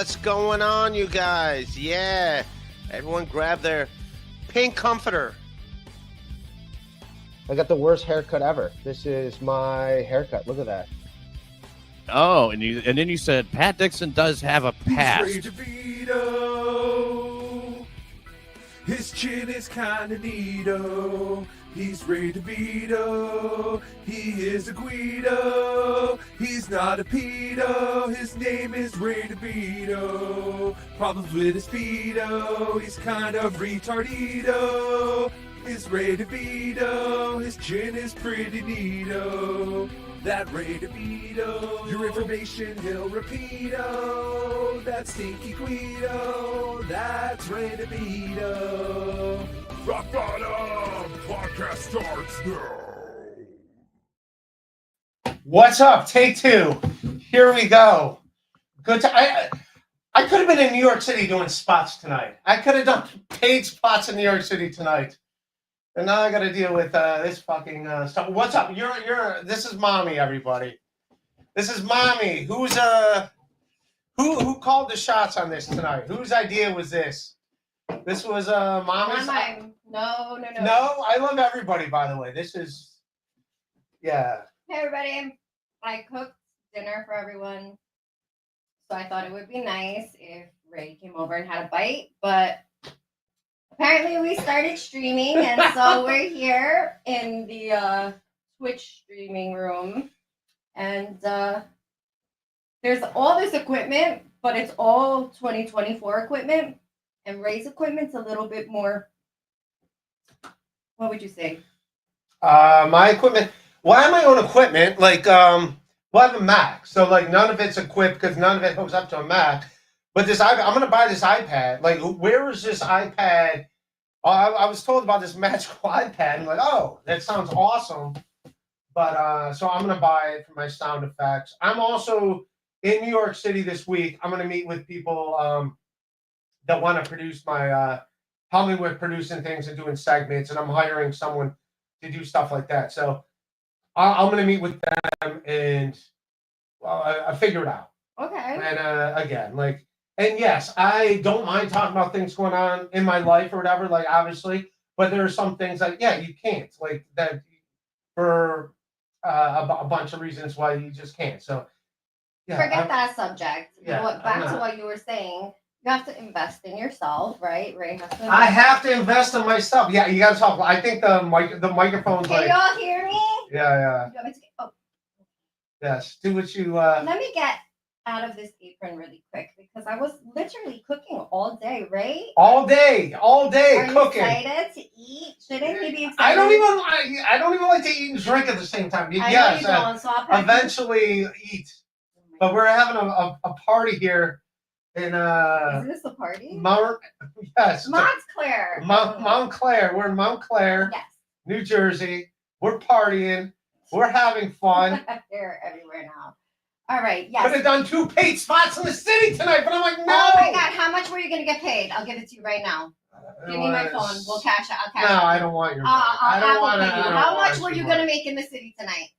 What's going on, you guys? Yeah. Everyone grab their pink comforter. I got the worst haircut ever. This is my haircut. Look at that. Oh, and then you said Pat Dixon does have a past. He's Ray DeVito. His chin is kinda neato. He's Ray DeVito. He is a Guido. He's not a pedo. His name is Ray DeVito. Problems with his pedo. He's kind of retardito. Is Ray DeVito. His chin is pretty neato. That Ray DeVito. Your information he'll repeat-o. That stinky Guido. That's Ray DeVito. Rock Bottom Podcast starts now. What's up? Take two. Here we go. Good. I could have been in New York City doing spots tonight. I could have done paid spots in New York City tonight. And now I got to deal with this fucking stuff. What's up? This is Mommy, everybody. This is Mommy. Who called the shots on this tonight? Whose idea was this? This was Mommy's. Not mine. No. No, I love everybody. By the way, this is. Yeah. Hey everybody, I cooked dinner for everyone, so I thought it would be nice if Ray came over and had a bite, but apparently we started streaming, and so we're here in the Twitch streaming room, and there's all this equipment, but it's all 2024 equipment, and Ray's equipment's a little bit more, what would you say? My equipment. Well, I have my own equipment. Like, well, I have a Mac, so like none of it's equipped because none of it hooks up to a Mac. But this, I'm gonna buy this iPad. Like, where is this iPad? I was told about this magical iPad. I'm like, oh, that sounds awesome. But so I'm gonna buy it for my sound effects. I'm also in New York City this week. I'm gonna meet with people that want to produce my help me with producing things and doing segments, and I'm hiring someone to do stuff like that. So I'm going to meet with them and I figure it out. Okay. And again, like, and yes, I don't mind talking about things going on in my life or whatever, like, obviously, but there are some things like, yeah, you can't, like, that for a bunch of reasons why you just can't. So, yeah. Forget that subject. Yeah, Back to what you were saying. You have to invest in yourself, right? Ray has to. I have to invest in myself. Yeah, you got to talk. I think the microphone's Can like. y'all hear me? Yeah. You want me to Oh. Yes. Do what you. Let me get out of this apron really quick because I was literally cooking all day, right? All day Are cooking. you excited to eat? Shouldn't you be excited? I don't even like to eat and drink at the same time. I know Yes, you don't, so I'll pack eventually eat. But we're having a party here in Is this a party? Yes. Montclair. Montclair. We're in Montclair, Yes. New Jersey. We're partying. We're having fun. They're everywhere now. All right. Yes. Could have done 2 paid spots in the city tonight, but I'm like, no. Oh my God! How much were you gonna get paid? I'll give it to you right now. Give me my phone. We'll cash it. I'll cash it. No, I don't want your money. I don't want to. How much were you gonna make in the city tonight?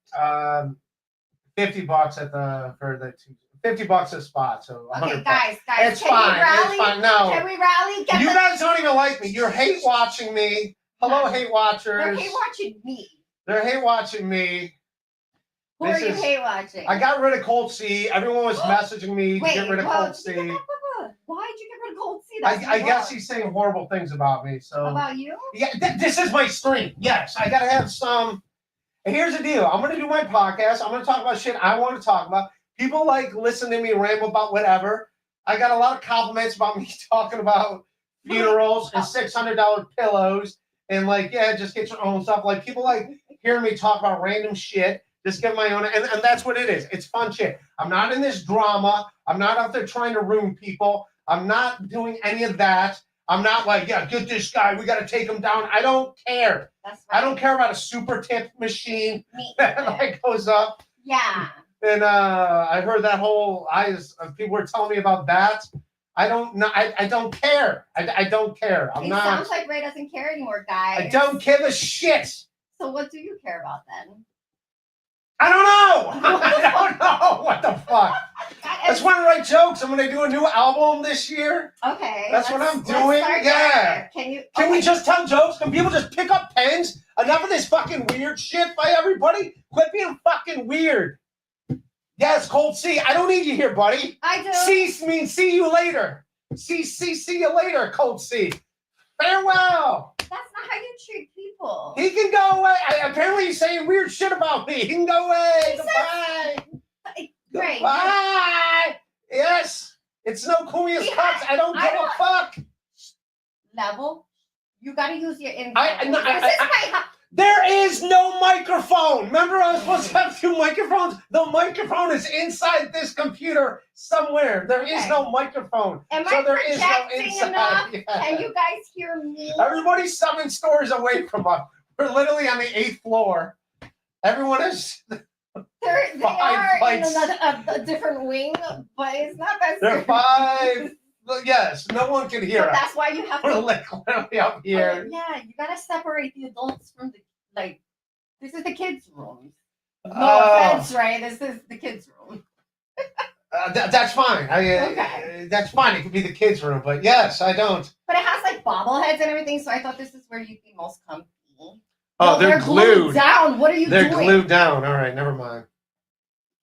$50 for the 2. $50 a spot, so Okay, $100. guys, It's fine. It's fine. No, Can we rally? you guys don't even like me. You're hate watching me. Hello, hate watchers. They're hate watching me. They're hate watching me. Who are you hate watching? I got rid of Cold C. Everyone was messaging me to get rid of Cold C. Why'd you get rid of Cold C? I guess he's saying horrible things about me. So about you? Yeah, this is my stream. Yes, I gotta have some. And here's the deal. I'm gonna do my podcast. I'm gonna talk about shit I want to talk about. People like listen to me ramble about whatever. I got a lot of compliments about me talking about funerals and $600 pillows and like, yeah, just get your own stuff. Like people like hearing me talk about random shit. Just get my own, and that's what it is. It's fun shit. I'm not in this drama. I'm not out there trying to ruin people. I'm not doing any of that. I'm not like, yeah, get this guy. We got to take him down. I don't care. That's right. I don't care about a super tip machine that like goes up. Yeah. And I heard that whole people were telling me about that. I don't know. I don't care. I don't care. It sounds like Ray doesn't care anymore, guys. I don't give a shit. So what do you care about then? I don't know. I don't know. What the fuck? I just want to write jokes. I'm going to do a new album this year. Okay. That's what I'm let's doing. start Yeah. there. Can we just tell jokes? Can people just pick up pens? Enough of this fucking weird shit by everybody. Quit being fucking weird. Yes, Cold C. I don't need you here, buddy. I do. C means see you later. See you later, Cold C. Farewell. That's not how you treat people. He can go away. Apparently he's saying weird shit about me. He can go away. He Goodbye. Right. Goodbye. Yes. It's no Kumia's cuts. I don't give a fuck. Level. You gotta use your info. There is no microphone. Remember, I was supposed to have 2 microphones. The microphone is inside this computer somewhere. There is no microphone. Am so I there is no projecting inside. enough? Yeah. Can you guys hear me? Everybody's 7 stories away from us. We're literally on the 8th floor. Everyone is. They are in a different wing, but it's not that They're serious. 5. Yes, no one can hear us. That's why you have We're to. literally up here. Yeah, you gotta separate the adults from the This is the kids' room. No offense, right? This is the kids' room. That's fine. Okay. That's fine. It could be the kids' room, but yes, I don't. But it has like bobbleheads and everything, so I thought this is where you'd be most comfy. Oh, No, they're glued down. What are you They're doing? glued down. All right, never mind.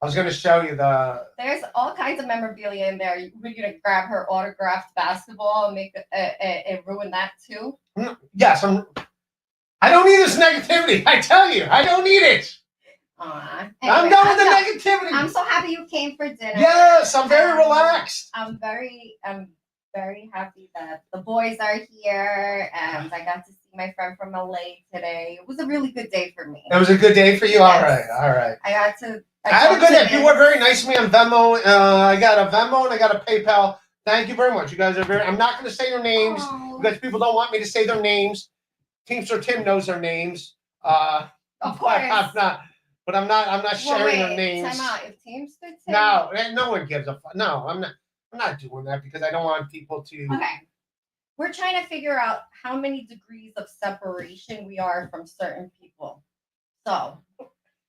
I was going to show you the. There's all kinds of memorabilia in there. We're gonna grab her autographed basketball and make and ruin that too. Yes, I don't need this negativity. I tell you, I don't need it. Anyway, I'm done with the negativity. I'm so happy you came for dinner. Yes, I'm very relaxed. I'm very happy that the boys are here and I got to see my friend from LA today. It was a really good day for me. It was a good day for you. Yes. All right. I got to. I had a good day. You were very nice to me on Venmo. I got a Venmo and I got a PayPal. Thank you very much. You guys are very. I'm not going to say your names because people don't want me to say their names. Teamster Tim knows their names. Of course. I'm not. But I'm not sharing their names. Time out. If Teamster Tim. No one gives a fuck. No, I'm not doing that because I don't want people to. Okay. We're trying to figure out how many degrees of separation we are from certain people. So.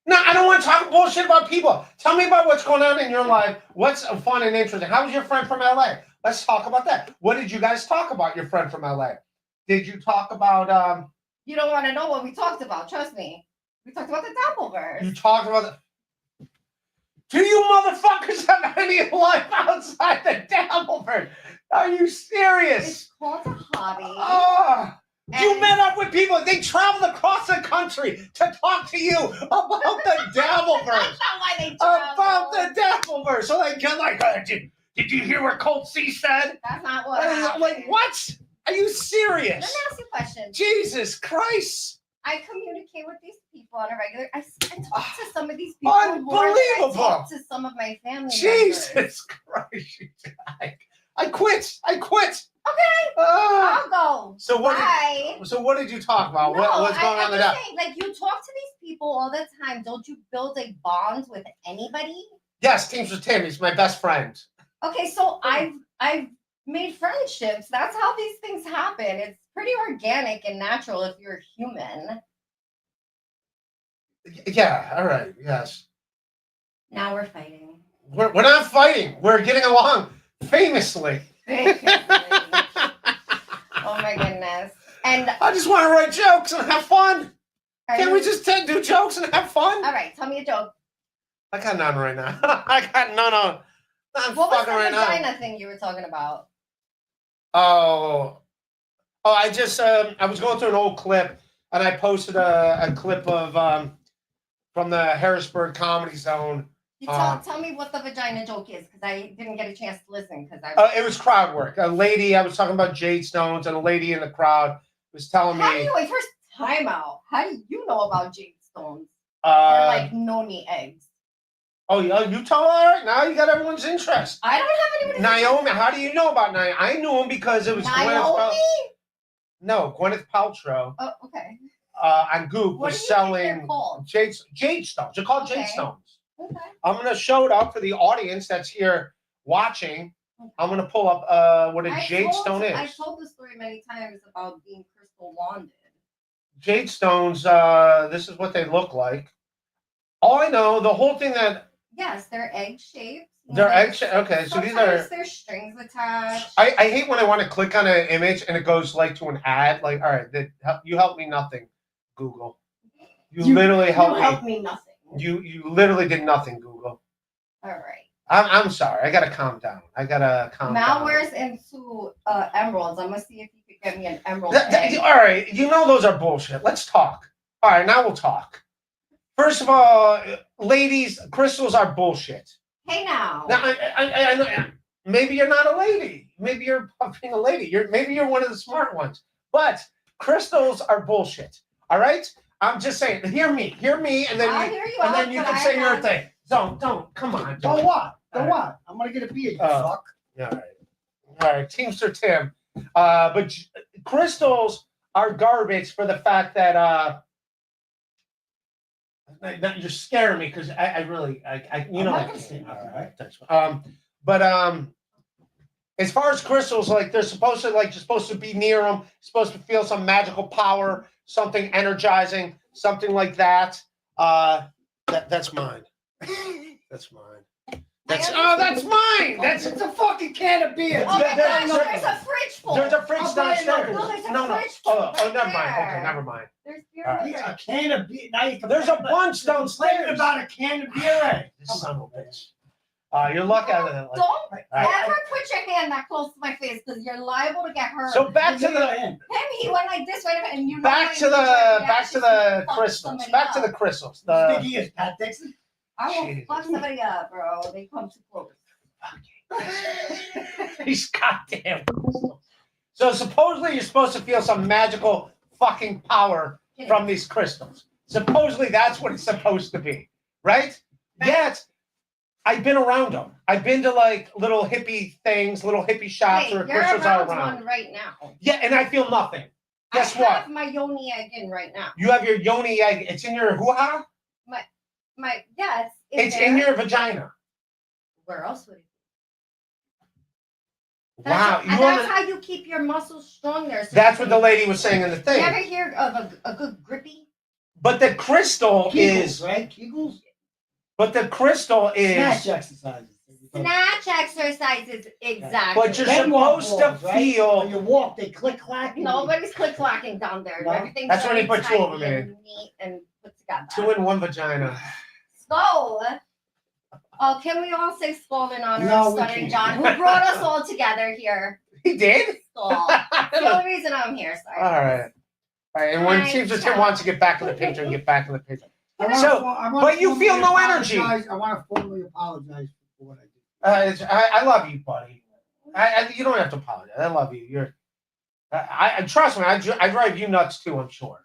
No, I don't want to talk bullshit about people. Tell me about what's going on in your life. What's fun and interesting? How was your friend from LA? Let's talk about that. What did you guys talk about, your friend from LA? Did you talk about You don't want to know what we talked about, trust me. We talked about the Dabbleverse. You talked about Do you motherfuckers have any life outside the Dabbleverse? Are you serious? It's called a hobby. Oh, you And- met up with people. They traveled across the country to talk to you about the Dabbleverse. That's not why they travel. About the Dabbleverse. So they get like, did you hear what Colt C said? That's not what I'm happened. like, what? Are you Let me serious? ask you a question. Jesus Christ. I communicate with these people on a regular. I talk to some of these people more than I Unbelievable. talk to some of my family members. Jesus Christ. I quit. Okay, Ah. I'll go. So what? Bye. So what did you talk about? No, What's going on I'm with just that? saying, like you talk to these people all the time. Don't you build a bond with anybody? Yes, Teamster Tim. He's my best friend. Okay, so I've made friendships. That's how these things happen. It's pretty organic and natural if you're human. Yeah. All right. Yes. Now we're fighting. We're not fighting. We're getting along famously. Oh my goodness. And I just want to write jokes and have fun. are Can't you- we just do jokes and have fun? All right, tell me a joke. I got none right now. I got none on. I'm What was fucking the right now. vagina thing you were talking about? Oh, I just I was going through an old clip and I posted a clip of from the Harrisburg Comedy Zone. You tell me what the vagina joke is, because I didn't get a chance to listen. It was crowd work. A lady, I was talking about Jade Stones, and a lady in the crowd was telling How do me. you wait? First time out. How do you know about Jade Stones? They're like noni eggs. Oh, yeah, you tell her? Now you got everyone's interest. I don't have anybody's Naomi, how do you know about Naomi? I knew him because it was Naomi? Gwyneth Paltrow Oh, okay. on Goop What was do you think they're selling called? Jade Stones. They're called Jade Okay. Stones. Okay. I'm going to show it up for the audience that's here watching. I'm going to pull up what a Jade Stone is. I've told this story many times about being crystal wanded. Jade Stones, this is what they look like. All I know, the whole thing that Yes, they're egg shaped. They're eggshell. Okay, so these are. There's strings attached. I hate when I want to click on an image and it goes like to an ad. Like, all right, you help me nothing, Google. You literally helped me nothing. You literally did nothing, Google. All right. I'm sorry. I gotta calm down. Malware's into emeralds. I'm gonna see if you could get me an emerald. All right, you know those are bullshit. Let's talk. All right, now we'll talk. First of all, ladies, crystals are bullshit. Hey now. Now, I maybe you're not a lady. Maybe you're being a lady. Maybe you're one of the smart ones. But crystals are bullshit. All right. I'm just saying. Hear me, and then you can say your thing. Don't. Come on. Don't what? Don't what? I'm gonna get a beer. You fuck. All right. Teamster Tim. But crystals are garbage for the fact that you're scaring me because I really you know. All right. Thanks. But as far as crystals, like they're supposed to you're supposed to be near them, supposed to feel some magical power, something energizing, something like that. That's mine. That's mine. That's mine. It's a fucking can of beer. Oh my gosh, there's a fridge full. There's a fridge downstairs. No, there's a No. fridge full. Oh, never mind. Okay, never mind. There's beer. All right. Yeah, a can of beer. Now you can There's a bunch complain downstairs. about a can of beer. This son of a bitch. You're lucky out of that. Don't right. ever put your hand that close to my face because you're liable to get hurt. So back to the him, he went like this, right? And you know back to the crystals. Back to the crystals. You think he is Pat Dixon? I will Jesus. fuck somebody up, bro. They come too close. These goddamn crystals. So supposedly you're supposed to feel some magical fucking power from these crystals. Supposedly that's what it's supposed to be, right? Yet I've been around them. I've been to like little hippie things, little hippie shops where crystals are around. One right now. Yeah, and I feel nothing. Guess I what? have my yoni egg in right now. You have your yoni egg. It's in your hoo-ha? It's in your vagina. Where else would it be? Wow. That's how you keep your muscles strong there. So that's what the lady was saying in the thing. You ever hear of a good grippy? But the crystal is right? Kegels? But the crystal is Snatch exercises. Snatch exercises, exactly. But you're supposed to feel. When you walk, they click clack. Nobody's click clacking down there. No? Everything's That's when he put two of them tight in. and neat and put together. 2 in 1 vagina. So, can we all say skull in honor No, of we Stuttering can't. John, who brought us all together here? He did? Skull. That's the only reason I'm here. Sorry. All right. And when Teamster Tim wants to get back in the picture, get back in the picture. But you feel no energy. I want to formally apologize for what I did. I love you, buddy. You don't have to apologize. I love you. I trust me. I drive you nuts too. I'm sure.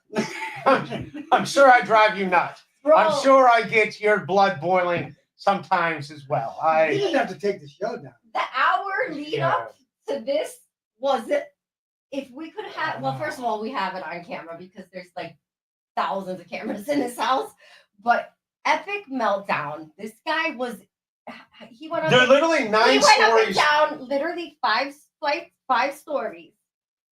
I'm sure I drive you nuts. Bro, I'm sure I get your blood boiling sometimes as well. You didn't have to take the show down. the hour lead up to this was it. If we could have, well, first of all, we have it on camera because there's like thousands of cameras in this house. But epic meltdown. This guy was. He went up. There are literally 9 he went stories. up and down, literally 5 stories.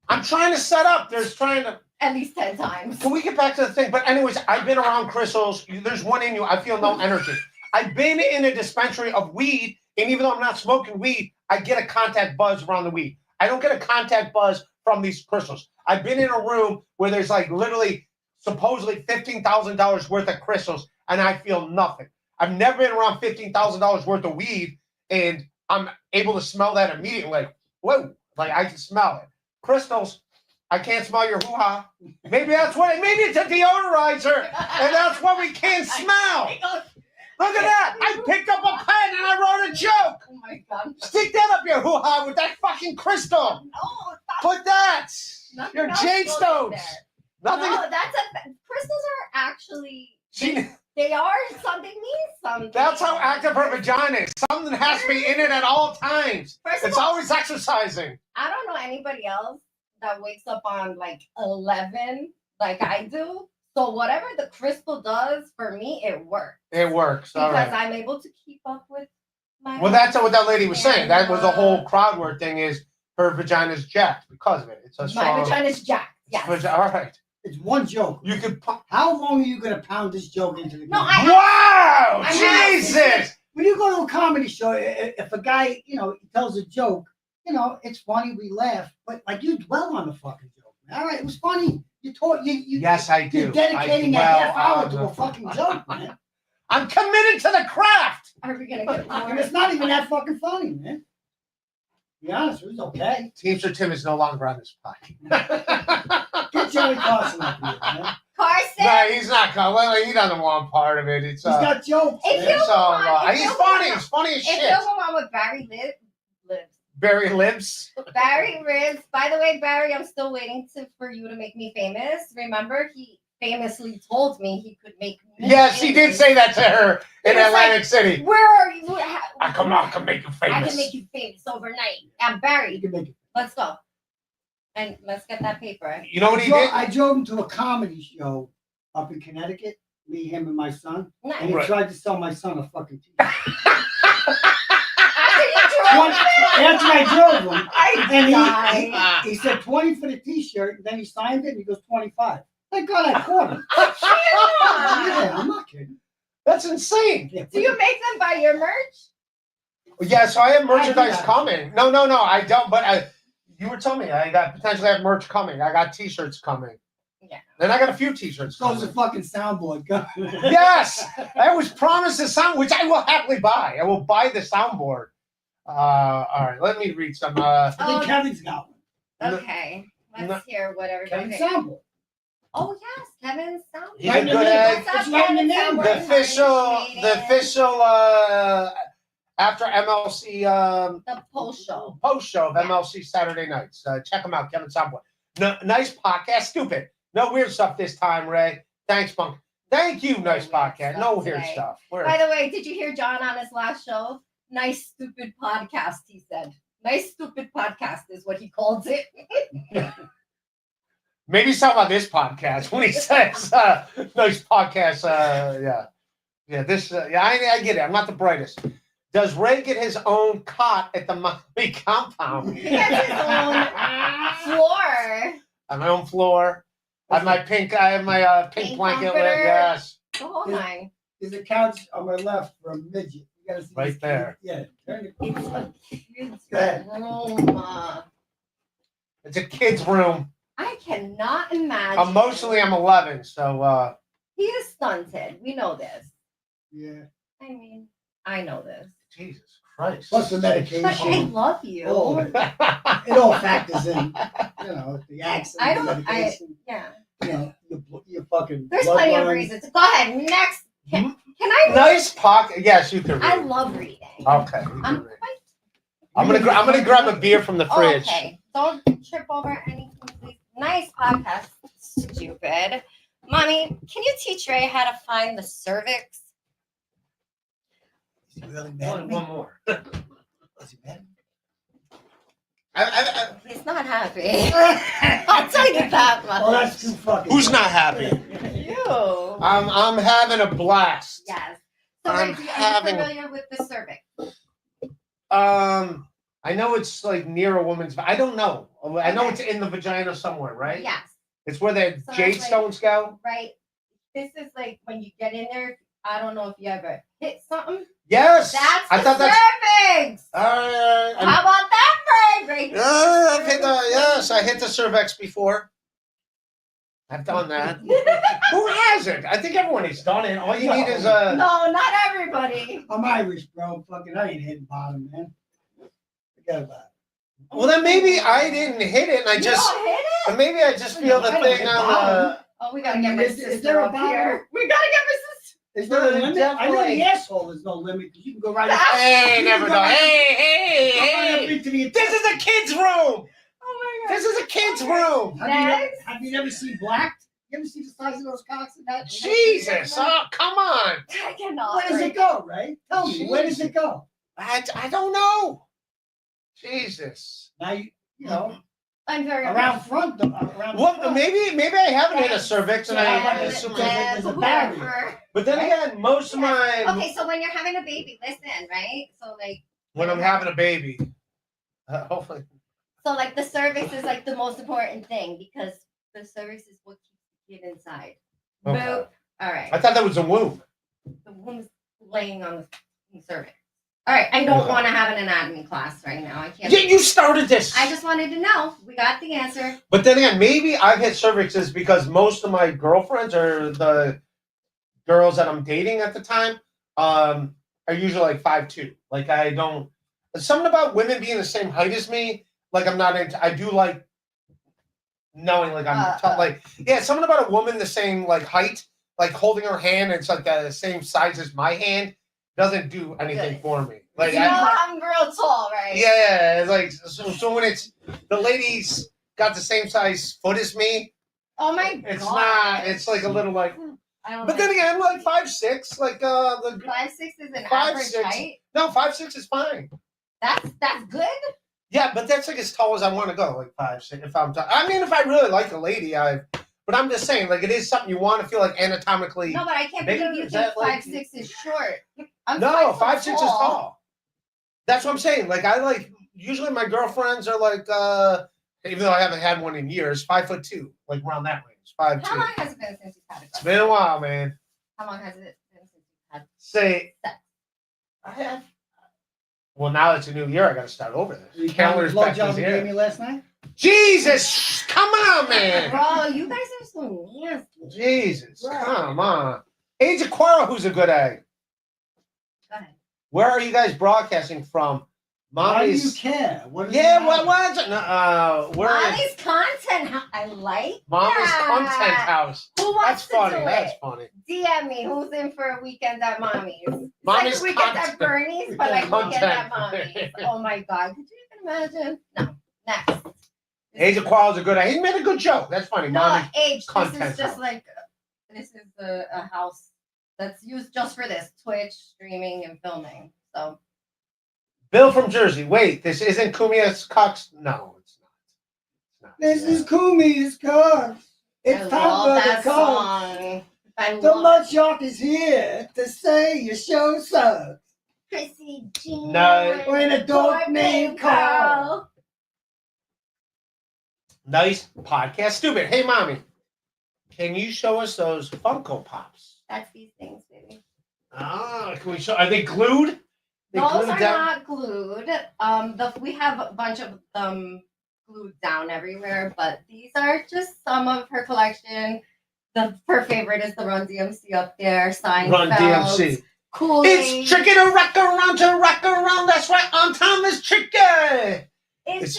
I'm trying to set up. There's trying to. At least 10 times. Can we get back to the thing? But anyways, I've been around crystals. There's one in you. I feel no energy. I've been in a dispensary of weed, and even though I'm not smoking weed, I get a contact buzz around the weed. I don't get a contact buzz from these crystals. I've been in a room where there's like literally supposedly $15,000 worth of crystals, and I feel nothing. I've never been around $15,000 worth of weed, and I'm able to smell that immediately. Like, whoa, like I can smell it. Crystals, I can't smell your hoo-ha. Maybe that's what. Maybe it's a deodorizer, and that's what we can't smell. Look at that! I picked up a pen and I wrote a joke. Oh my god! Stick that up your hoo-ha with that fucking crystal. No, Put that. nothing Your else jade goes in stones. there. Nothing. No, crystals are actually. She, They are something means something. that's how active her vagina is. Something has to be in it at all times. First of It's all, always exercising. I don't know anybody else that wakes up on like 11 like I do. So whatever the crystal does for me, it works It works. All because right. I'm able to keep up with my. Well, that's what that lady was saying. That was the whole crowd word thing. Is her vagina's jacked because of it. It's a my strong. vagina's jacked. Yes. All right. It's one joke. You could. How long are you going to pound this joke into the No, ground? Wow! I have- Jesus! when you go to a comedy show, if a guy, he tells a joke, it's funny, we laugh, but like you dwell on the fucking joke. Man. All right, it was funny. You Yes, I do. You're dedicating I a half dwell hour on to the- a fucking joke, man. I'm committed to the craft. Are we gonna get And more? it's not even that fucking funny, man. To be honest, it was okay. Teamster Tim is no longer on this podcast. Get Joey Carson up here, man. Carson. No, he's not coming. Well, he doesn't want part of it. It's He's got jokes. If man. you it's all, want- if he's you funny. want- He's funny as If shit. you go on with Barry lives. Barry lives. Barry lives. By the way, Barry, I'm still waiting for you to make me famous. Remember, he famously told me he could make me Yes, he did famous. say that to her He in was Atlantic City. Where are you? I can make you famous. I can make you famous overnight. I'm Barry. You can make it. Let's go. And let's get that paper. You know what he did? I drove him to a comedy show up in Connecticut. Me, him, and my son. And Nice. he Right. tried to sell my son a fucking t-shirt. After you drove After I drove him, I and died. he said 20 for the t-shirt, and then he signed it, and he goes 25. Thank God I caught him. Yeah, I'm not kidding. That's insane. Yeah, Do you make them buy your merch? Yeah, so I have merchandise that. coming. No, I don't. But you were telling me I got potentially have merch coming. I got T-shirts coming. Yeah. Then I got a few T-shirts So there's a coming. fucking soundboard coming. Yes, I was promised a sound, which I will happily buy. I will buy the soundboard. All right, let me read some. I think Kevin's got one. Okay. No. Let's hear what everybody Kevin's thinks. soundboard. Oh yes, Kevin's sound. He's a good egg. What's up, It's right in the Kevin name. Soundboard? The How are you, Jade? official after MLC The post show. post show of MLC Saturday nights. Check them out, Kevin Soundboard. No, nice podcast. Stupid. No weird stuff this time, Ray. Thanks, Punk. Thank you, nice weird podcast. stuff No weird today. stuff. We're- By the way, did you hear John on his last show? Nice stupid podcast, he said. Nice stupid podcast is what he calls it. Maybe he's talking about this podcast when he says nice podcast. I get it. I'm not the brightest. Does Ray get his own cot at the Miami compound? He has his own floor. On my own floor. I have my pink pink Pink blanket. comforter. Yes. The whole nine. There's a couch on my left for a midget. You gotta see Right this kid. there. Yeah. Turn it. It's a kid's Good. room. It's a kid's room. I cannot imagine. Emotionally, I'm 11, so He is stunted. We know this. Yeah. I mean, I know this. Jesus Christ. Plus the medication. But I love you. Oh. It all factors in. The accent. I the don't- medication, Yeah. your fucking. There's blood plenty of lines. reasons. Go ahead. Next. Can I read? Nice pocket. Yes, you can read. I love reading. Okay. You can I'm read. quite. I'm gonna grab a beer from the fridge. Okay. Don't trip over anything, please. Nice podcast. Stupid. Mommy, can you teach Ray how to find the cervix? Is he really mad at me? One more. Is he mad? He's not happy. I'll tell you that much. Oh, that's too fucking. Who's not happy? You. I'm having a blast. Yes. So, I'm Ray, are you having- familiar with the cervix? I know it's like near a woman's. I don't know. I know it's in the vagina somewhere, right? Yes. It's where the So jade it's like- stones go. Right. This is like when you get in there. I don't know if you ever hit something. Yes. That's I the thought that's. cervix. I'm- How about that, Ray? Ray? I've hit the yes. I hit the cervix before. I've done that. Who hasn't? I think everyone has done it. All you need is a. No, not everybody. I'm Irish, bro. Fucking, I ain't hitting bottom, man. Forget about it. Well, then maybe I didn't hit it, and I You just. don't hit it? Or maybe I just feel the I don't thing hit on bottom. Oh, we gotta I get mean, my is sister there a up bottom? here. We gotta get my sister. Is there a limit? I know Definitely. the asshole is no limit because you can go right up. That- Hey, You never can know. go right- Hey, go right up hey. into the This is a kid's room. Oh my This is a kid's room. Have you never seen Blacked? You ever see the size of those cocks in that? Jesus. Oh, come on. I cannot. Where does it go, Ray? Tell me, where does it go? I don't know. Jesus. Now you know, I'm very around front. Around Well, front. maybe I haven't hit a cervix, and I Yeah, assume yeah. there's a barrier. But then again, most of my Okay, so when you're having a baby, listen, right? So like, when I'm having a baby, hopefully. so like the cervix is like the most important thing because the cervix is what keeps the kid inside. Okay. Boop. All right. I thought that was a womb. The womb's laying on the cervix. All right, I don't Okay. want to have an anatomy class right now. I can't. Yeah, you started this. I just wanted to know. We got the answer. But then again, maybe I've hit cervixes because most of my girlfriends or the girls that I'm dating at the time are usually like 5'2". Like I don't. Something about women being the same height as me. Like I'm not into. I do like knowing like I'm like yeah. Something about a woman the same like height, like holding her hand. It's like the same size as my hand. Doesn't do anything for me. Like you know, I'm real tall, right? yeah, it's like so when it's the lady's got the same size foot as me. Oh my god. It's not. It's like a little like. I don't But then again, like 5'6", like the 5'6" is an 5'6". average height. No, 5'6" is fine. That's good. Yeah, but that's like as tall as I want to go, like 5'6". If I'm, I mean, if I really like a lady, But I'm just saying, like it is something you want to feel like anatomically. No, but I can't bigger? believe you Is think that, like- 5'6" is short. I'm No, 5'6" 5'6" is tall. That's what I'm saying. Like I like usually my girlfriends are like even though I haven't had one in years, 5'2", like around that range, 5'2". How long has it been since you've had a It's girlfriend? been a while, man. How long has it been since you've had Say, sex? I have. Well, now it's a new year. I got to start over this. You Calendar's back blowjob this you gave year. me last night? Jesus, come on, man. Bro, you guys are so nasty. Jesus, Right. come on. Age of Quarrel, who's a good egg? Go ahead. Where are you guys broadcasting from? Why do you Mommy's. care? What does it Yeah, matter? what is it? No, where is Mommy's content. I like Mommy's that. content house? Who wants That's funny. to do That's it? funny. DM me. Who's in for a weekend at Mommy's? It's Mommy's like weekend content. at Bernie's, but like weekend at Content. Mommy's. Oh my god, could you even imagine? No. Next. Age of Quarrel is a good egg. He made a good joke. That's funny. No, Mommy's age. This content is just house. like this is a house that's used just for this Twitch streaming and filming. So Bill from Jersey. Wait, this isn't Kumia's Cox? No, it's not. It's not. This is Kumi's card. It's I time love for that the call. song. I The love Mudshark is here to say your show sucks. Chrissy Jean. No. When a dog named Carl. Nice podcast. Stupid. Hey, mommy, can you show us those Funko Pops? That's these things, baby. Ah, can we show? Are they glued? They Those glued are down? not glued. We have a bunch of them glued down everywhere, but these are just some of her collection. Her favorite is the Run DMC up there. Seinfeld. Run DMC. Kool-Aid. It's tricky to rock around. That's right. On time is tricky. It's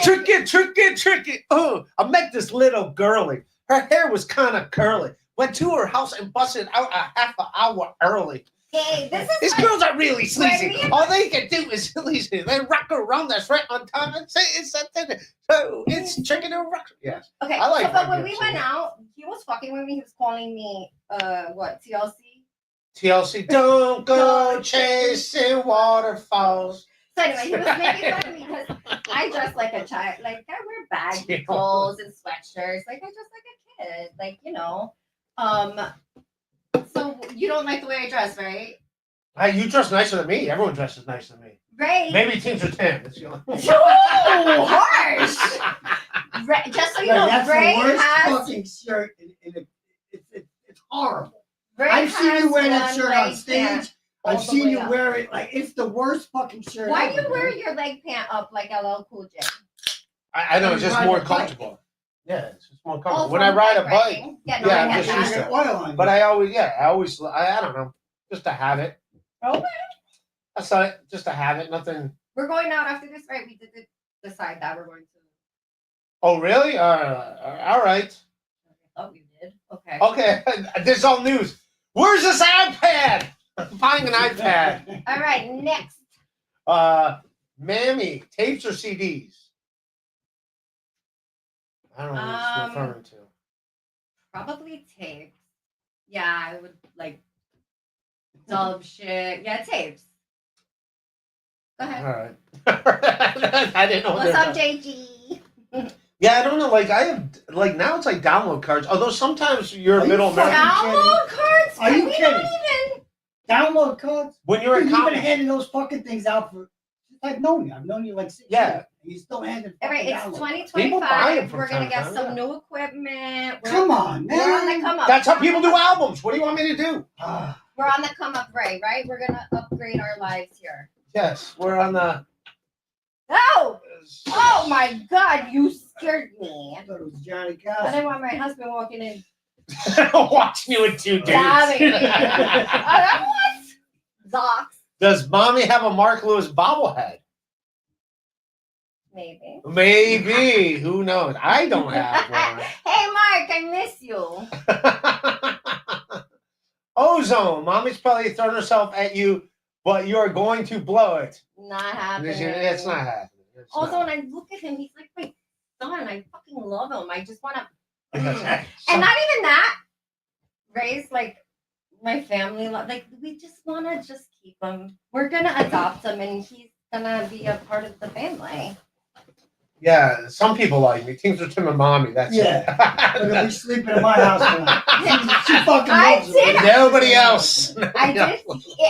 tricky. Oh, I met this little girlie. Her hair was kind of curly. Went to her house and busted out a half an hour early. Hey, this is These like- girls are really sleazy. me and All they can do is sleazy. They rock around. That's right. On time and say it's that thing. So it's tricky to rock. Yes. Okay, I like so, but Run when we DMC. went out, he was fucking with me. He was calling me, what, TLC? TLC, don't go chasing waterfalls. So anyway, he was making fun of me because I dress like a child. Like, I wear baggy clothes and sweatshirts. Like, I dress like a kid. Like, you know. So you don't like the way I dress, right? Hey, you dress nicer than me. Everyone dresses nicer than me. Right? Maybe Teams are 10. That's the only Ooh, harsh! Just so you know, That's Ray the worst has... fucking shirt. It's horrible. Ray I've seen has you wear that one shirt leg on stage. pant all I've the seen way you up. wear it like it's the worst fucking shirt. Why do ever, you wear man. your leg pant up like LL Cool J? I know, it's just Ride more a bike. comfortable. Yeah, it's just more Oh, comfortable. When from I ride a bike bike, riding? Yeah, no, Yeah, I I'm get just that. used to Get oil on you. but I don't know, just to have it. Okay. That's not it, just to have it, nothing. We're going out after this, right? We did decide that we're going to. Oh, really? All right. I thought we did. Okay. Okay, this is all news. Where's this iPad? I'm buying an iPad. All right, next. Mammy, tapes or CDs? I don't know what it's referring to. Probably tapes. Yeah, I would like dub shit. Yeah, tapes. Go All ahead. right. I didn't know. What's there- up, JG? Yeah, I don't know. Like I have, like now it's like download cards. Although sometimes you're Are you middle fucking American. Download cards? Are you We kidding? don't even. Download cards. When you're Dude, in you've been college, handing those fucking things out for. I've known you. I've known you like 6 Yeah. years. And you still handing. All right, fucking it's download. People buy 'em 2025. from We're gonna time to get time, some yeah. new equipment. Come on, We're on the man. come up. that's how people do albums. What do you want me to do? We're on the come up, Ray, right? We're gonna upgrade our lives here. Yes, we're on the. Oh! Oh my God, you scared me. I thought it was Johnny I Cash. didn't want my husband walking in Watching you with two dudes. stabbing me. What? Zox, Does mommy have a Mark Lewis bobblehead? maybe. Maybe. Who knows? I don't have one. Hey, Mark, I miss you. Ozone. Mommy's probably throwing herself at you, but you're going to blow it. Not happening. It's not happening. It's Also, not. when I look at him, he's like my son. I fucking love him. I just want to. Some- And not even that. Ray's like my family. Like we just want to just keep him. We're gonna adopt him, and he's gonna be a part of the family. Yeah, some people like me. Teams with Tim and Mommy. That's They're gonna be it. sleeping in my house tonight. She fucking I loves did. it. Nobody else. I did.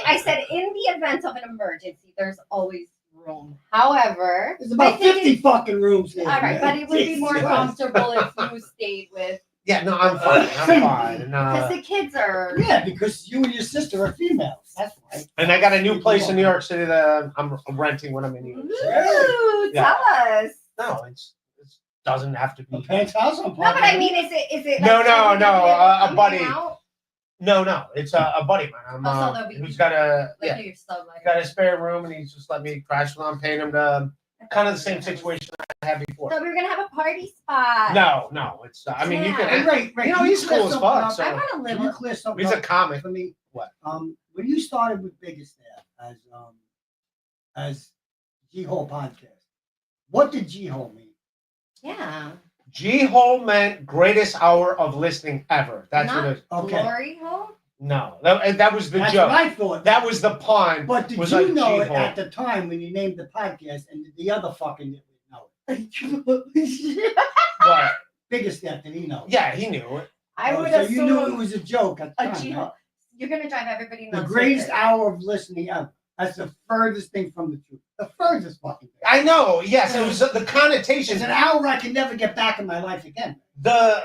I said in the event of an emergency, there's always room. However, There's about I think 50 fucking rooms here. all right, man. but it would be more Jesus. comfortable if you stayed with Yeah, no, I'm fine. I'm fine. And, because the kids are. Yeah, because you and your sister are females. That's right. and I got a new place in New York City that I'm renting when I'm in New York City. Ooh, Yeah. tell us. No, it doesn't have to A be. penthouse on No, but I mean, is it? No, like, no, everybody no, able to a come buddy. hang out? No, it's a buddy of mine. Oh, so there'll be Who's got a Like your sub, like, got a spare room, and he's just let me crash when I'm paying him to kind of the same situation I had before. So we're gonna have a party spot. No, it's. I mean, you Yeah. can. Right. You know, Can he's clear cool as something fuck. up? So I want to live Can you with. clear something he's a up comic. for me? What? When you started with Biggest Dad as G-Hole podcast, what did G-Hole mean? Yeah. G-hole meant greatest hour of listening ever. That's Not what it. Okay. Glory hole. No, that was the That's joke. what I thought. That was the pun. But did was you like know it G-hole. at the time when you named the podcast and the other fucking didn't know it? What? Biggest Dad, did he know? Yeah, he knew it. I Oh, would so assume you knew it was a joke at the a time. G right? hole. You're gonna drive everybody The nuts. greatest with it. hour of listening ever. That's the furthest thing from the truth. The furthest fucking thing. I know. Yes, it was the It's connotation. an hour I can never get back in my life again. The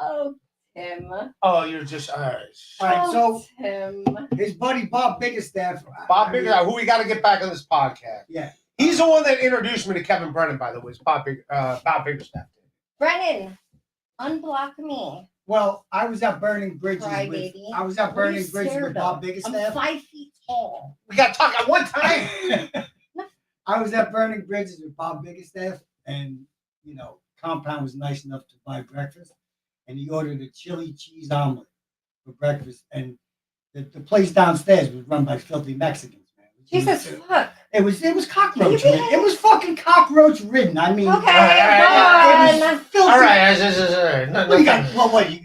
Oh, Tim. oh, you're just all right. All right, so Tim. his buddy Bob Biggerstaff. Bob Biggerstaff, who we got to get back on this podcast. Yeah. He's the one that introduced me to Kevin Brennan, by the way. Is Bob Biggerstaff. Brennan, unblock me. Well, I was at Burning Bridges. Cry, with, baby. I was at What are you Burning Bridges scared with Bob of? Biggerstaff. I'm 5 feet tall. We got to talk at one time. I was at Burning Bridges with Bob Biggerstaff, and Compound was nice enough to buy breakfast, and he ordered a chili cheese omelet for breakfast, and the place downstairs was run by filthy Mexicans, man. Jesus fuck. It was cockroach Baby. ridden. It was fucking cockroach ridden. I mean, Okay, all right, it go on. was filthy. all right. No, What, you got, what you?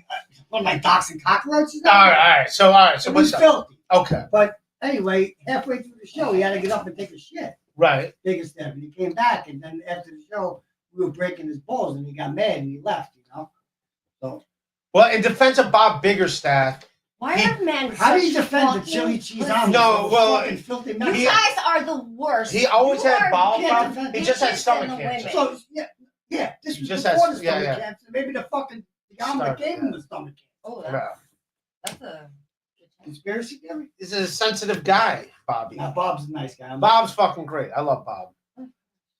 What am I doxing cockroaches? all right. So It what's was up? filthy. Okay. But anyway, halfway through the show, he had to get up and take a shit. Right. Biggest step, and he came back, and then after the show, we were breaking his balls, and he got mad and he left. So Well, in defense of Bob Biggerstaff, Why are men how do you such defend the fucking chili cheese pussies? omelet? No, Those well, fucking filthy You Mexicans. guys are the worst. he always You had are bowel can't problems. defend He just had bitches stomach and the cancer. women. So yeah, this was Just before has- the yeah, stomach yeah. cancer. Maybe the omelet Started, gave him yeah. the stomach cancer. Oh, Yeah. that's a. Conspiracy theory? This is a sensitive guy, Bobby. Now Bob's a nice guy, Bob's fucking great. I love Bob.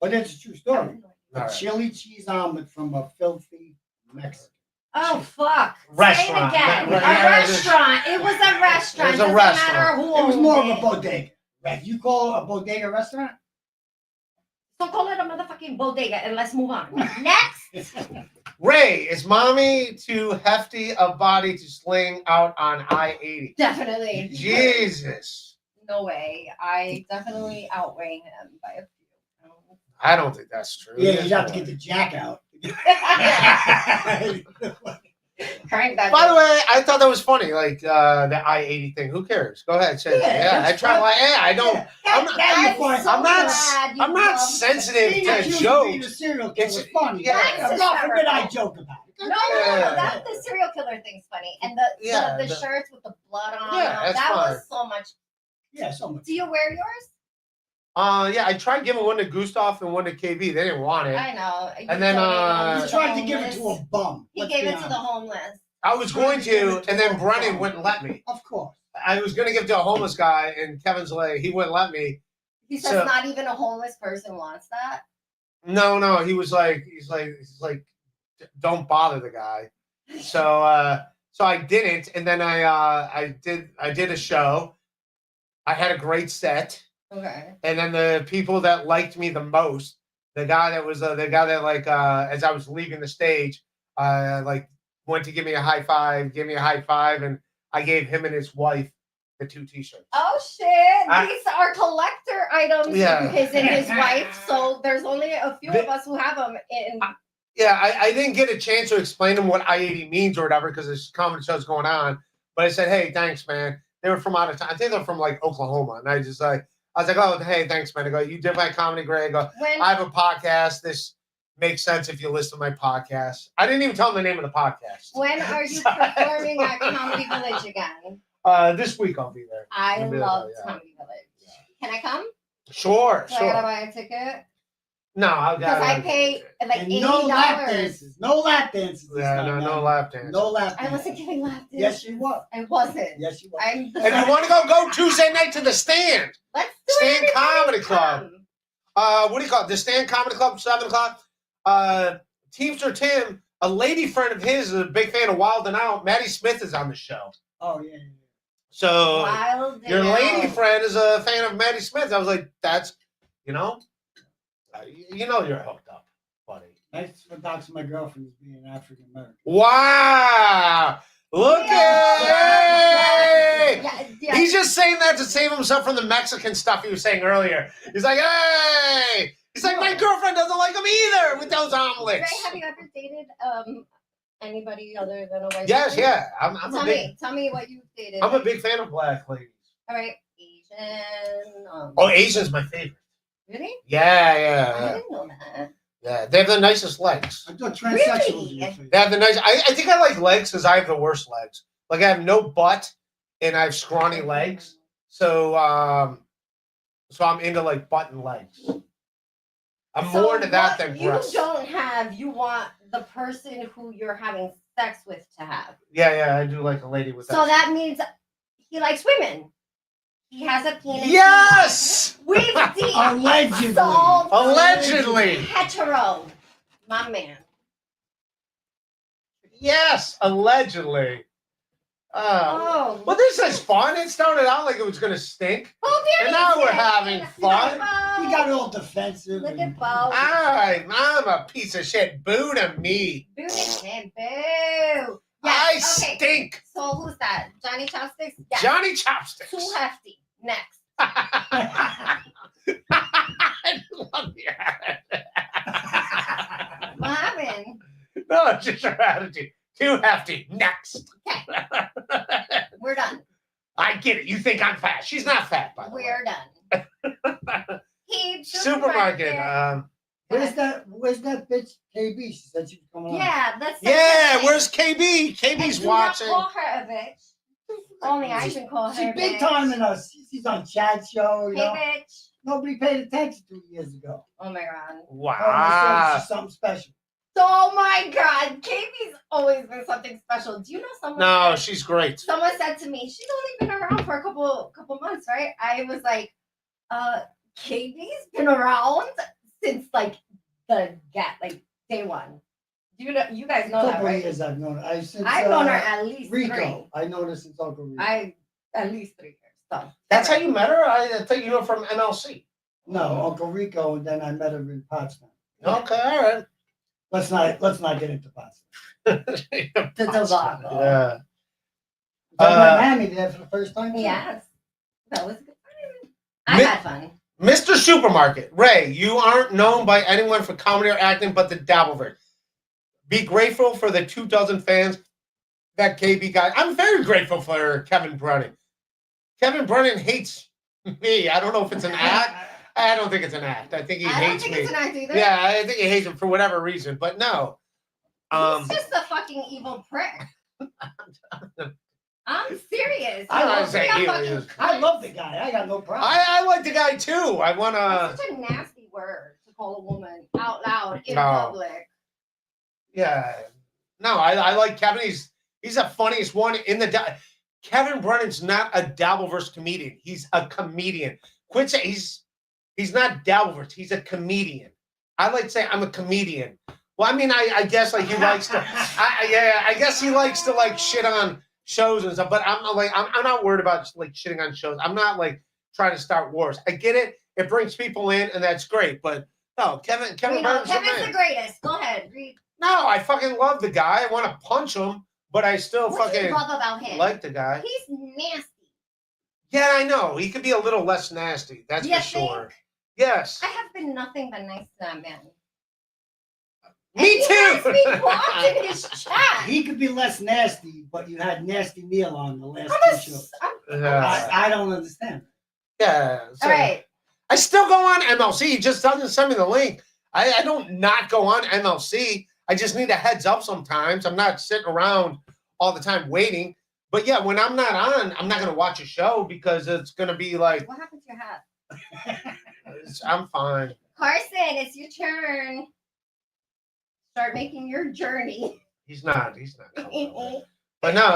but it's a true story. A All right. chili cheese omelet from a filthy Mexican. Oh fuck! Restaurant. Say it again. Right, A right, restaurant. It was a restaurant. It was a Doesn't restaurant. matter who It was owned more of a it. bodega. Right? You call a bodega restaurant? So call it a motherfucking bodega and let's move on. Next. Ray, is mommy too hefty a body to sling out on I-80? Definitely. Jesus. No way. I definitely outweigh him by a few. I don't think that's true. Yeah, you'd have to get the jack out. Crank that. By the way, I thought that was funny, like the I-80 thing. Who cares? Go ahead, say it. Yeah, Yeah, I that's try. fun. Like, yeah, I don't. I'm not- I'm not. I'm not sensitive Being to accused of being a jokes. serial killer It's- is funny. yeah. God forbid I joke about it. No, Yeah. that the serial killer thing's funny, and Yeah, the the- shirts with the blood on Yeah, them. that's That fine. was so much. Yeah, so much. Do you wear yours? Yeah, I tried giving one to Gustav and one to KB. They didn't want it. I know. And then, He tried to give it to a bum. He Let's gave be it to the honest. homeless. I was going to, and then Brennan wouldn't let me. Of course. I was gonna give it to a homeless guy, and Kevin's like, he wouldn't let me. He says So- not even a homeless person wants that. No, he was like, he's like, don't bother the guy. So I didn't, and then I did a show. I had a great set, Okay. and then the people that liked me the most, the guy that like as I was leaving the stage, like went to give me a high five, and I gave him and his wife the 2 T-shirts. Oh shit! These are collector items. Yeah. His and his wife. So there's only a few of us who have them. In Yeah, I didn't get a chance to explain to him what I-80 means or whatever because this comedy show's going on. But I said, hey, thanks, man. They were from out of town. I think they're from like Oklahoma. And I was like, oh, hey, thanks, man. I go, you did my comedy great. I go, I have a podcast. This makes sense if you listen to my podcast. I didn't even tell them the name of the podcast. When are you performing at Comedy Village again? This week I'll be there. I I'll be love there, yeah. Comedy Village. Can I come? Sure. So I gotta buy a ticket? No, I'll Because I pay like And $80. no lap dances. No lap dances. this Yeah, time, no man. lap dance. No lap I dances. wasn't giving lap dances. Yes, you were. I wasn't. Yes, you were. I'm If you want to go Tuesday night to the Stand. Let's do Stand it. Everybody Comedy Club. come. What do you call it? The Stand Comedy Club, 7:00. Teamster Tim, a lady friend of his, is a big fan of Wild and Out. Maddie Smith is on the show. Oh, yeah. So Wild your and lady Out. friend is a fan of Maddie Smith. I was like, that's, you know you're hooked up, buddy. Thanks for doxing my girlfriend as being African American. Wow. Look at Yeah. He's just saying that to save himself from the Mexican stuff he was saying earlier. He's like, hey. He's like, my girlfriend doesn't like him either with those Ray, omelets. have you ever dated anybody other than a white Yes, person? yeah. Tell me what you dated. I'm a big fan of black ladies. All right, Asian. Oh, Asian's my favorite. Really? Yeah, I yeah. didn't know that. Yeah, they have the nicest legs. I thought transsexuals Really? were your favorite. They have the nice. I think I like legs because I have the worst legs. Like I have no butt and I have scrawny legs. So so I'm into like butt and legs. I'm So more into that what than you breasts. don't have, you want the person who you're having sex with to have. Yeah, I do like a lady with So that. that means he likes women. He has a penis. Yes! We've Allegedly. solved Allegedly. hetero. My man. Yes, allegedly. Oh. Well, this is fun. It started out like it was going to stink. Oh, there And he now is. we're having fun. He got all defensive. Look and- at Bo. I'm a piece of shit. Boo to me. Boo him. Boo. I Yes, okay. stink. So who's that? Johnny Chopsticks? Yes. Johnny Chopsticks. Too hefty. Next. I love your What happened? No, it's just your attitude. Too hefty. Next. We're done. I get it. You think I'm fat. She's not fat, by the way. We're done. He Supermarket. Where's that bitch KB? She said she was coming on. Yeah, that's Yeah, where's KB? KB's And do watching. Not call her a bitch. Only I can call her. She's a big bitch. time in us. She's on Chad's show. You Hey, know? bitch. Nobody paid attention 2 years ago. Oh my god. Oh, Wow. she's something special. Oh my god. Katie's always been something special. Do you know someone? No, said- she's great. Someone said to me, she's only been around for a couple months, right? I was like, Katie's been around since like day one. You guys know A that, couple of right? years I've known her. I've known her at least Rico. 3. I know her since Uncle Rico. At least 3 years. So That's how you met her? I thought you know from MLC. No, Uncle Rico, and then I met her in Potsdam. Okay, all right. Let's not get into Potsdam. the debacle. Yeah. I met Mammy there for the first time. Yes. That was a good time. I Mi- had fun. Mr. Supermarket. Ray, you aren't known by anyone for comedy or acting but the Dabbleverse. Be grateful for the 2,000 fans that KB got. I'm very grateful for Kevin Brennan. Kevin Brennan hates me. I don't know if it's an act. I don't think it's an act. I think he I don't hates think me. it's an act either. Yeah, I think he hates him for whatever reason. But no. He's just a fucking evil prick. I'm serious. I don't He's say a he fucking is. prick. I love the guy. I got no problem. I like the guy too. I want That's to. such a nasty word to call a woman out loud in No. public. Yeah. No, I like Kevin. He's the funniest one in the. Kevin Brennan's not a Dabbleverse comedian. He's a comedian. Quit saying he's not Dabbleverse. He's a comedian. I like to say I'm a comedian. Well, I mean, I guess like he likes to. I guess he likes to like shit on shows and stuff. But I'm not worried about like shitting on shows. I'm not like trying to start wars. I get it. It brings people in, and that's great. But no, Kevin Brennan's Kevin's the greatest. Go ahead, read. No, I fucking love the guy. I want to punch him, but I still What do you fucking love about him? like the guy. He's nasty. Yeah, I know. He could be a little less nasty. That's You for sure. think? Yes. I have been nothing but nice to that man. Me And too. He has me blocked in his chat. He could be less nasty, but you had Nasty Neil on the last I'm a, two shows. Yeah. I don't understand. Yeah. So all right. I still go on MLC. He just doesn't send me the link. I don't not go on MLC. I just need a heads up sometimes. I'm not sitting around all the time waiting. But yeah, when I'm not on, I'm not going to watch a show because it's going to be like, What happened to your hat? I'm fine. Carson, it's your turn. Start making your journey. He's not coming over. But no,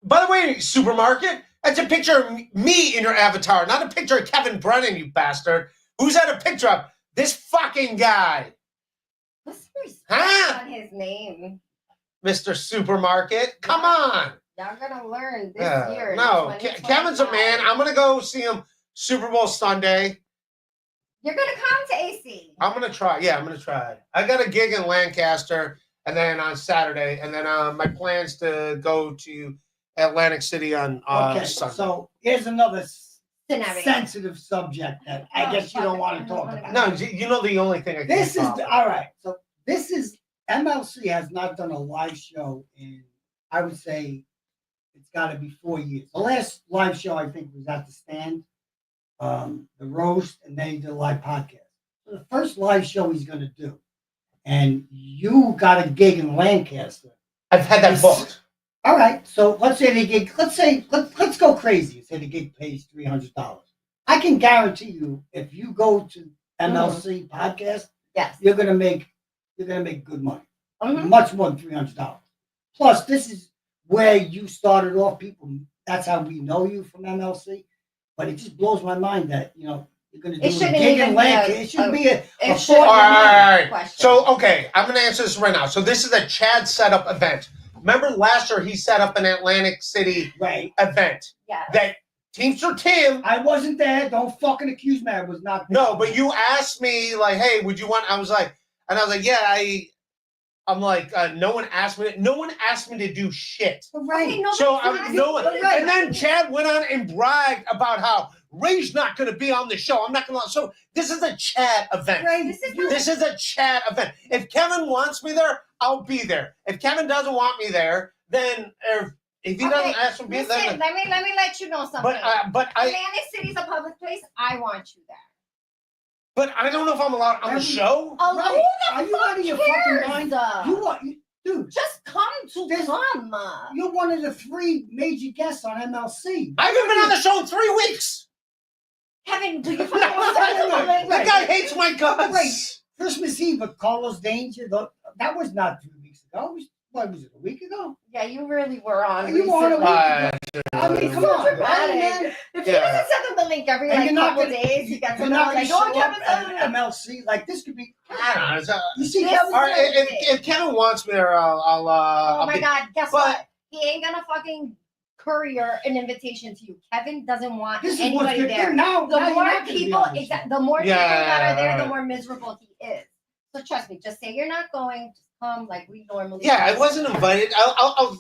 by the way, supermarket, that's a picture of me in your avatar, not a picture of Kevin Brennan, you bastard. Who's that a picture of? This fucking guy. What's the respect Huh? on his name? Mr. Supermarket. Come on. Y'all gonna learn this Yeah, year. no, Kevin's a man. I'm going to go see him Super Bowl Sunday. You're gonna come to AC. I'm going to try. Yeah, I'm going to try. I got a gig in Lancaster and then on Saturday. And then my plans to go to Atlantic City on Okay, Sunday. so here's another Scenario. sensitive subject that I guess you don't want to talk about. No, you know the only thing I can This is talk about. all right. So this is MLC has not done a live show in, I would say, it's got to be 4 years. The last live show I think was at the Stand, the roast, and then he did a live podcast. So the first live show he's going to do, and you got a gig in Lancaster. I've had that booked. All right, so let's say the gig. Let's go crazy. Say the gig pays $300. I can guarantee you, if you go to MLC podcast, Yes. you're gonna make good money, Mhm. much more than $300. Plus, this is where you started off. People, that's how we know you from MLC. But it just blows my mind that you're gonna do a shouldn't gig even in be Lancaster. a- It shouldn't be It a should All right. question. So, okay, I'm going to answer this right now. So, this is a Chad setup event. Remember last year he set up an Atlantic City right. event Yeah. that Teamster Tim. I wasn't there. Don't fucking accuse me. I was not there. No, but you asked me like, "Hey, would you want?" I was like, "Yeah." I'm like, no one asked me. No one asked me to do shit. Right. So and then Chad went on and bragged about how Ray's not going to be on the show. I'm not going to. So this is a Chad event. Right. This is a Chad event. If Kevin wants me there, I'll be there. If Kevin doesn't want me there, then if he doesn't ask me to be Listen, there, let me let you know something. but Atlantic City's a public place. I want you there. but I don't know if I'm allowed on the show. Oh, Right. who Are the you fuck out of your cares? fucking mind? Dude, Just come to This- come. you're one of the 3 major guests on MLC. I haven't been on the show in 3 weeks. Kevin, do you No, That guy hates my guts. Right. Christmas Eve with Carlos Danger. That was not 3 weeks ago. What was it, a week ago? Yeah, you really were on. You on a recently. week I mean, come So on. dramatic. Man. If he Yeah. doesn't send them the link every And like you're not couple gonna- days, he gets You're them not all going like, to oh, show up Kevin's at on it. MLC. Like, this could be... I don't know. You see, This- Kevin? All right, if Kevin wants me there, Oh I'll my be. God, guess but- what? He ain't gonna fucking courier an invitation to you. Kevin doesn't want This is what's anybody good. there. Now, The now you're more not gonna be people, on the show. the more people that are there, the Yeah. more miserable he is. So trust me, just say you're not going. Just come like we normally. Yeah, I do. wasn't invited. I'll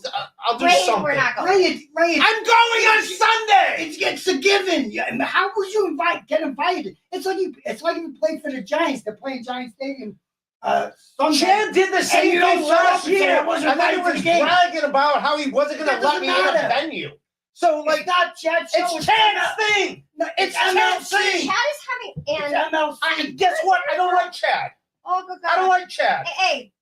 do Ray, something. we're not going. Ray, I'm going on Sunday. it's a given. How would you get invited? It's like you play for the Giants. They're playing Giant Stadium. Sunday. Chad did the same you don't thing show up last and say, year. "I wasn't And then he invited to was the game." bragging about how he wasn't going to That let me in doesn't a matter. venue. So, Like like, not Chad show. it's Chad's thing. No, It's MLC. Chad's Chad thing. is having It's and MLC. Guess what? I don't like Chad. oh good God. I don't like Chad. Hey,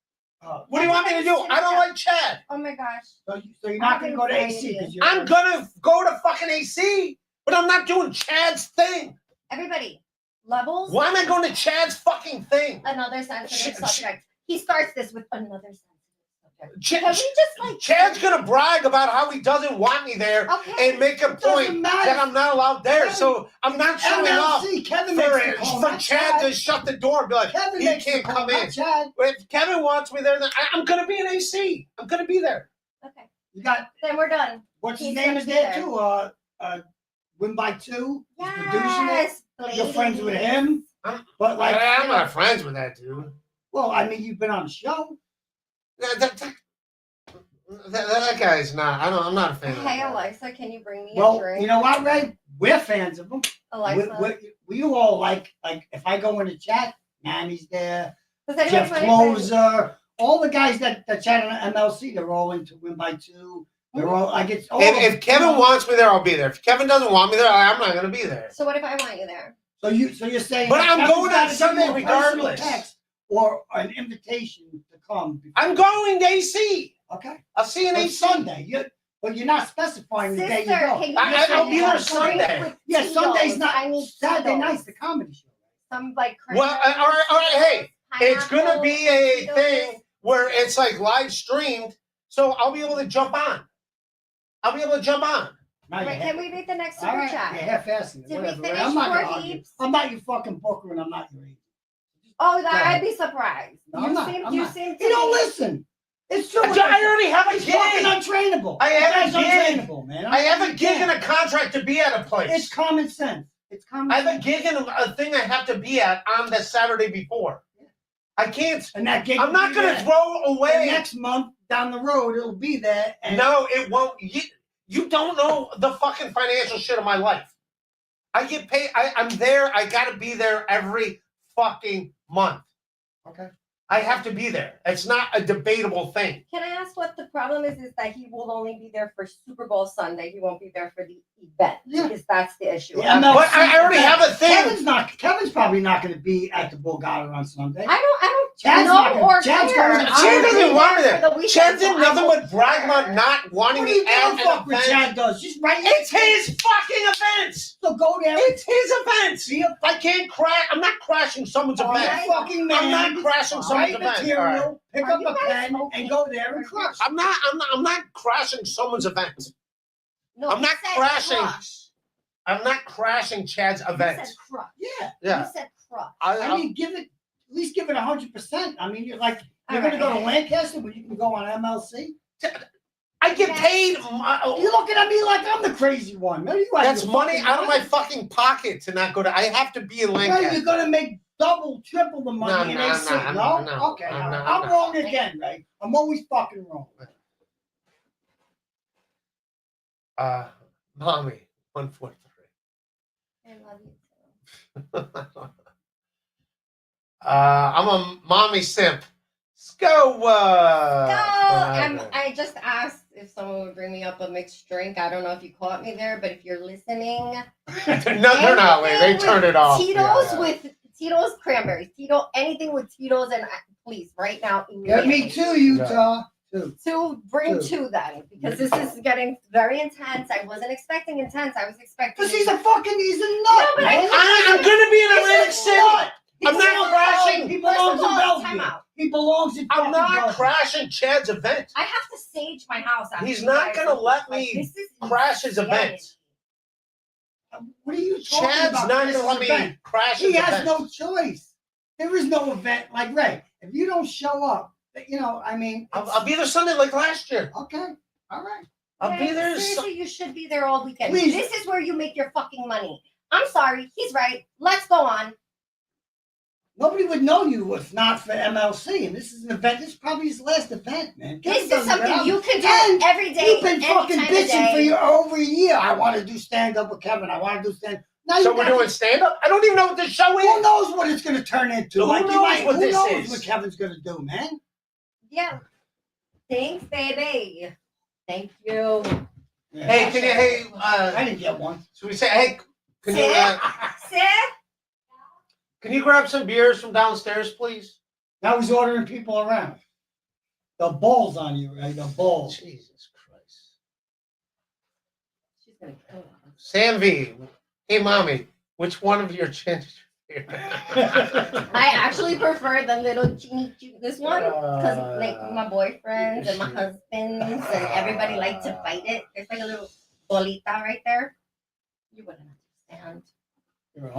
What do you want me to do? I don't like Chad. oh my gosh. So you're not going to go to AC because you're. I'm gonna go to fucking AC, but I'm not doing Chad's thing. Everybody, levels. Why am I going to Chad's fucking thing? Another sensitive Sh- sh- subject. He starts this with another sensitive subject. Ch- Can we just like Chad's gonna brag about how he doesn't want me there Okay. and make a It doesn't point matter. that I'm not allowed there. Kevin- So I'm not showing up MLC, Kevin makes the call, for not Chad to shut the door and be like, Kevin he makes the can't call, come not in. Chad. If Kevin wants me there, then I'm gonna be in AC. I'm gonna be there. Okay. You got Then we're done. what's his He's name gonna is be there there. too? Win by 2. He's producing it. Yes. You're friends with him, I'm- but like, I'm not friends with that dude. well, I mean, you've been on the show. That guy's not. I'm not a fan. of Hey that guy. Alexa, can you bring me a Well, drink? you know what, Ray? We're fans of him. Alexa. We all like if I go in the chat, Manny's there, Does anybody Jeff want anything? Closer, all the guys that chat on MLC, they're all into Win by 2. They're all like it's all. If Kevin wants me there, I'll be there. If Kevin doesn't want me there, I'm not gonna be there. So what if I want you there? So you're saying, But that I'm Kevin's going gotta on give Sunday you a personal regardless. text or an invitation to come. I'm going to AC. Okay. I'll see you in On AC. Sunday, but you're not specifying the day you Sister, go. can you I- just I'll send be me there a drink Sunday. with Yeah, Tito's? Sunday's not. I need Saturday Tito's. night's the comedy show. Some like Well, all right, hey, it's gonna pineapple, be a Tito's. thing where it's like live streamed, so I'll be able to jump on. Now Wait, can we read the next All super right, chat? you're half-assing it. Did we Whatever. finish I'm not four gonna argue. heaps? I'm not your fucking booker, and I'm not your agent. Oh, Go ahead. I'd be surprised. No, I'm not. I'm you not. seem to You don't be- listen. It's true. I already have a He's fucking gig. untrainable. I have The a guy's gig. untrainable, man. I have a You gig and can't. a contract to be at a place. It's common sense. It's common I have a sense. gig and a thing I have to be at on the Saturday before. I can't. And that gig I'm will not be gonna there. throw And away. next month down the road, it'll be there. And No, it won't. You don't know the fucking financial shit of my life. I get paid. I'm there. I got to be there every fucking month. Okay. I have to be there. It's not a debatable thing. Can I ask what the problem is? Is that he will only be there for Super Bowl Sunday. He won't be there for the event. Yeah. Because that's the issue. Yeah, no, But I already have a thing. Kevin's probably not going to be at the Borgata on Sunday. I don't Chad's know not gonna- or Chad's care. going to- I'm Chad doesn't there want me for there. the weekend, Chad did so I nothing don't but brag care. about not wanting What do you me at give a fuck an what event. Chad does? Just write It's his fucking events. So go there. It's his events. I can't crash. I'm not crashing someone's All event. right, fucking man. I'm not crashing someone's Write event. material, All right. pick Are up you a guys pen, smoking? and go there and crush. I'm not crashing someone's event. No, I'm he not said crashing. crush. I'm not crashing Chad's You event. said crush. Yeah. Yeah. You said crush. I mean, at least give it 100%. I mean, you're going All to go to right. Lancaster, but you can go on MLC. I get paid. You're looking at me like I'm the crazy one. Man, you That's your money fucking out of my mind. fucking pocket to not go to. I have to be in No, Lancaster. you're going to make double, triple the money in No, AC. no, No? no, Okay. no, all right. no, I'm no. wrong again, right? I'm always fucking wrong. Mommy, 143. I love you too. I'm a mommy simp. Let's go. No, I just asked if someone would bring me up a mixed drink. I don't know if you caught me there, but if you're listening, No, they're not. They anything turned with it off. Tito's Yeah. with Tito's cranberries. Anything with Tito's and please right now. Get me too, Utah. Two. Bring Two. two then, because this is getting very intense. I wasn't expecting intense. I was expecting. Because he's a nut. but man. I'm gonna be in Atlantic He's a City. nut. I'm He's not a crashing. nut. He First belongs of in all, time Bellevue. out. He belongs in I'm fucking not Bellevue. crashing Chad's event. I have to sage my house. after He's you not guys gonna are- let like, me this is crash his insanity. event. What are you talking Chad's about? not This gonna let me event? crash He his has event. no choice. There is no event like Ray. If you don't show up, I mean, I'll be there Sunday like last year. okay, all right. I'll be there. Seriously, you should be there all weekend. Please. This is where you make your fucking money. I'm sorry. He's right. Let's go on. Nobody would know you if not for MLC, and this is an event. This is probably his last event, man. This Kevin is doesn't get something up. you can do And every day. You've been any fucking time of bitching for day. over a year. I want to do stand up with Kevin. I want to do stand. Now So you we're got doing stand up. I don't even know what this show Who is. knows what it's going to turn into? Who knows what who this knows is? what Kevin's going to do, man? Yeah. Thanks, baby. Thank you. Yeah. Hey, can you? Hey, I didn't get one. should we say? Hey, can you? Sit. Can you grab some beers from downstairs, please? Now he's ordering people around. The balls on you, right? The balls. Jesus Christ. She's gonna kill us. Sam V. Hey, mommy. Which one of your chin? I actually prefer the little this one because like my boyfriends and my husbands and everybody like to bite it. There's like a little bolita right there. You wouldn't understand.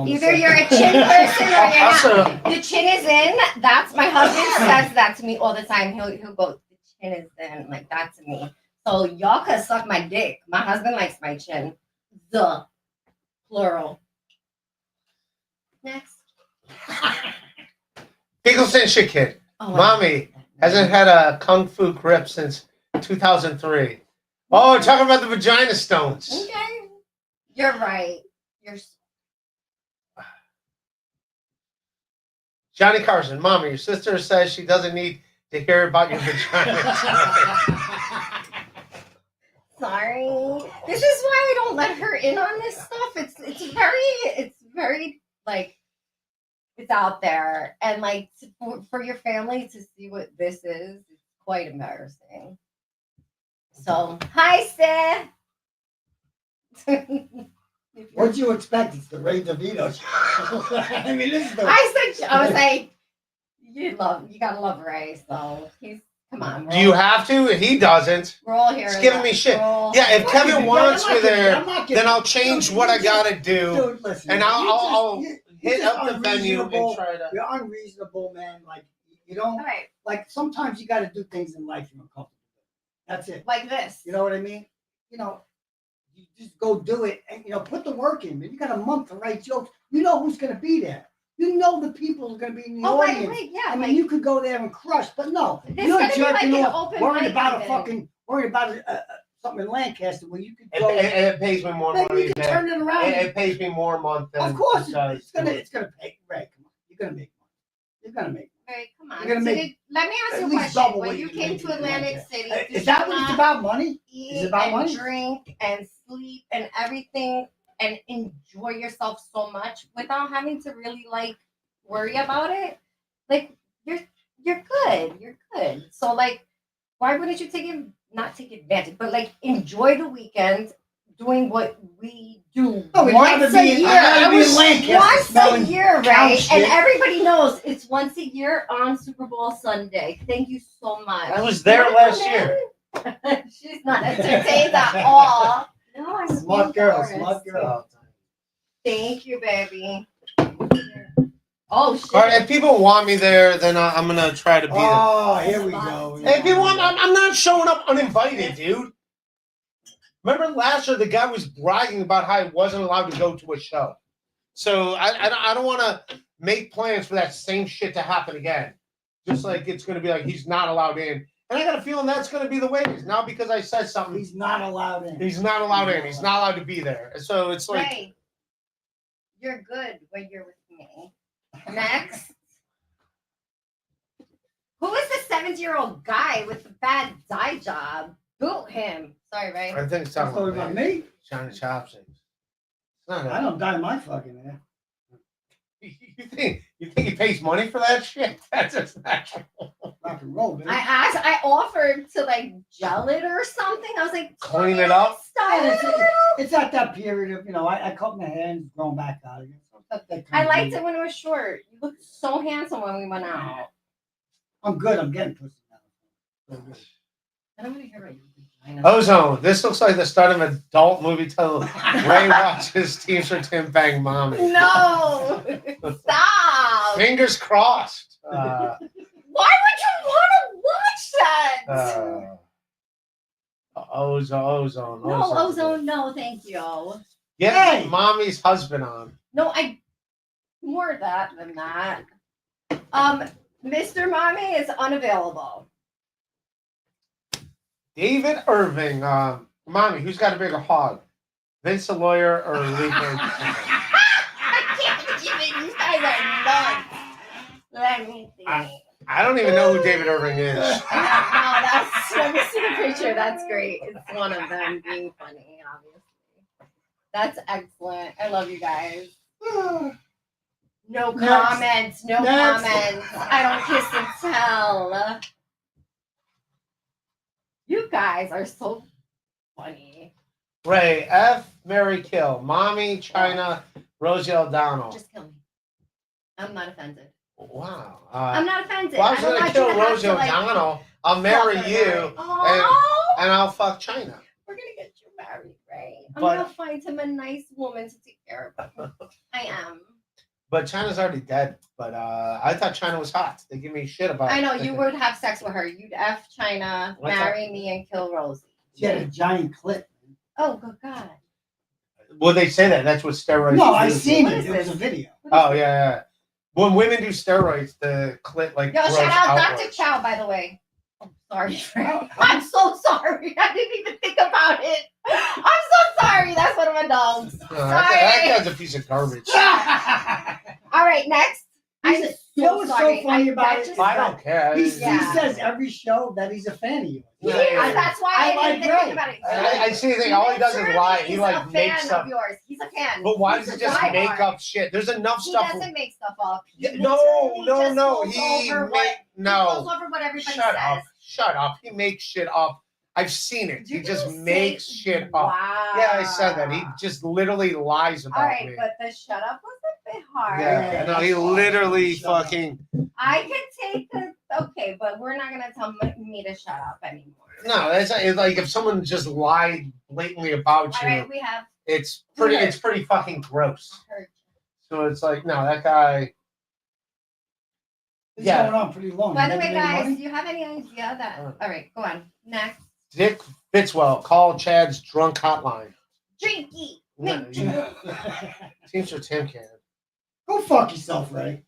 Either you're a chin person or you're not. The chin is in. That's my husband says that to me all the time. He'll go, the chin is in, like that to me. So y'all could suck my dick. My husband likes my chin. The plural. Next. Pickleson shit kid. Oh, Mommy hasn't had a kung fu grip since 2003. Oh, talking about the vagina stones. Okay. You're right. You're Johnny Carson, Mommy, your sister says she doesn't need to hear about your vagina. sorry. This is why I don't let her in on this stuff. It's very like it's out there, and like for your family to see what this is, it's quite embarrassing. So hi, Seth. What'd you expect? It's the Ray DeVito show. I mean, this is the. I was like, you gotta love Ray. So he's come on. Do you have to? He doesn't. We're all here. He's giving me shit. Yeah, if Kevin wants me there, then I'll change what I gotta do, Dude, listen, and I'll you're hit just up the venue and try to. You're unreasonable, man. Like you don't All right, like. Sometimes you got to do things in life you're uncomfortable with. That's it. like this. You know what I mean? You know, you just go do it, and put the work in. Man, you got a month to write jokes. You know who's going to be there. You know the people are going to be in the audience. Wait, yeah. I mean, you could go there and crush, but no, This you're gonna be like jerking an off, open worried mic about event. something in Lancaster where you could go. It pays me more Maybe money. you can than- turn it around. It pays me more a month than. Of course, does it's gonna to- pay. Right, come on, you're gonna make money. You're gonna make. Right, come on. You're gonna So make let me ask at you a least question. double When what you you came make to in Atlantic Lancaster. City, Is did that you what it's not about? Money? eat Is it about and money? drink and sleep and everything and enjoy yourself so much without having to really like worry about it? Like you're good. You're good. So like, why wouldn't you not take advantage, but like enjoy the weekend doing what we do Oh, we'd rather once be a in- year. I'd rather be in Lancaster Once a smelling year, cow right? shit. And everybody knows it's once a year on Super Bowl Sunday. Thank you so much. I was there You wanna last come year. in? She's not entertained at all. No, I'm Smart girl, embarrassed. smart girl. Thank you, baby. Oh shit. All right, if people want me there, then I'm gonna try to be there. Oh, here we go. Hey, if people want, I'm not showing up uninvited, dude. Remember last year, the guy was bragging about how he wasn't allowed to go to a show. So I don't want to make plans for that same shit to happen again. Just like it's going to be like he's not allowed in. And I got a feeling that's going to be the way it is. Now because I said something, He's not allowed in. he's not allowed in. He's not allowed to be there. So it's like... Ray, you're good when you're with me. Next. Who is the 70-year-old guy with the bad dye job? Boot him. Sorry, Ray. I think it's That's something about me. Johnny Chopsticks. It's not I don't dye my fucking hair. You think he pays money for that shit? That's just natural. Rock and roll, baby. I offered to like gel it or something. I was like, Clean it up? Style Yeah, it a little. it's at that period of, I cut my hair and it's growing back out again. So that kind I of liked thing. it when it was short. You looked so handsome when we went out. I'm good. I'm getting pussy now. So good. I don't want to hear about your vagina. Ozone. This looks like the start of an adult movie titled Ray watches Teamster Tim bang mommy. No! Stop! Fingers crossed. Why would you want to watch that? Ozone. No, Ozone, no, thank you. Get Hey! mommy's husband on. No, more that than that. Mr. Mommy is unavailable. David Irving. Mommy, who's got a bigger hog? Vince the lawyer or Lee? I can't believe it. You guys are nuts. Let me see. I don't even know who David Irving is. Let me see the picture. That's great. It's one of them being funny, obviously. That's excellent. I love you guys. No Next. comments. No Next. comments. I don't kiss and tell. You guys are so funny. Ray, F, Mary Kill, Mommy, China, Rosie O'Donnell. Just kill me. I'm not offended. Wow. I'm not offended. Well, I was I don't gonna want kill you to have Rosie to, like, O'Donnell. I'll fuck marry her, you, right? Oh, and I'll fuck China. we're gonna get you married, right? I'm But- gonna find him a nice woman to take care of him. I am. But China's already dead. But I thought China was hot. They give me shit about. I know it. you would have sex with her. You'd F China, What's marry me, and kill Rosie. She had a giant clit. Oh, good God. Well, they say that. That's what steroids. No, I do. seen What it. is It was a this? video. Oh yeah. When women do steroids, the clit like Yo, grows shout out outwards. Dr. Chow, by the way. Oh, sorry. I'm so sorry. I didn't even think about it. I'm so sorry. That's one of my dogs. No, that guy's a piece of garbage. All right, next. I'm He's- so what was so sorry. funny about that it just- I don't care. He Yeah. says every show that he's a fan of yours. Yeah, Yeah, that's why I, I didn't like even Ray. think about it. I see the thing. All he does is lie. He He's like a makes fan stuff. of yours. He's a fan. But why He's does a he just diehard. make up shit? There's enough He stuff. doesn't make stuff up. He Yeah, literally no. just goes He over make what- He no. goes over what everybody Shut says. up. Shut up. He makes shit up. I've seen it. He You just say- makes shit up. Wow. Yeah, I said that. He just literally lies about All right, me. but the shut up was a bit hard. Yeah, no, he that's awesome. literally Shut up. fucking. I could take the okay, but we're not gonna tell me to shut up anymore. No, it's like if someone just lied blatantly about All you, right, we have it's pretty fucking gross. heard. So it's like, no, that guy. It's Yeah. going on pretty long. By You the way, making any guys, money? do you have any idea that? All right, go on. Next, Dick Fitzwell, call Chad's drunk hotline. Drinky. No, Seems for Tim can. Go fuck yourself, Ray.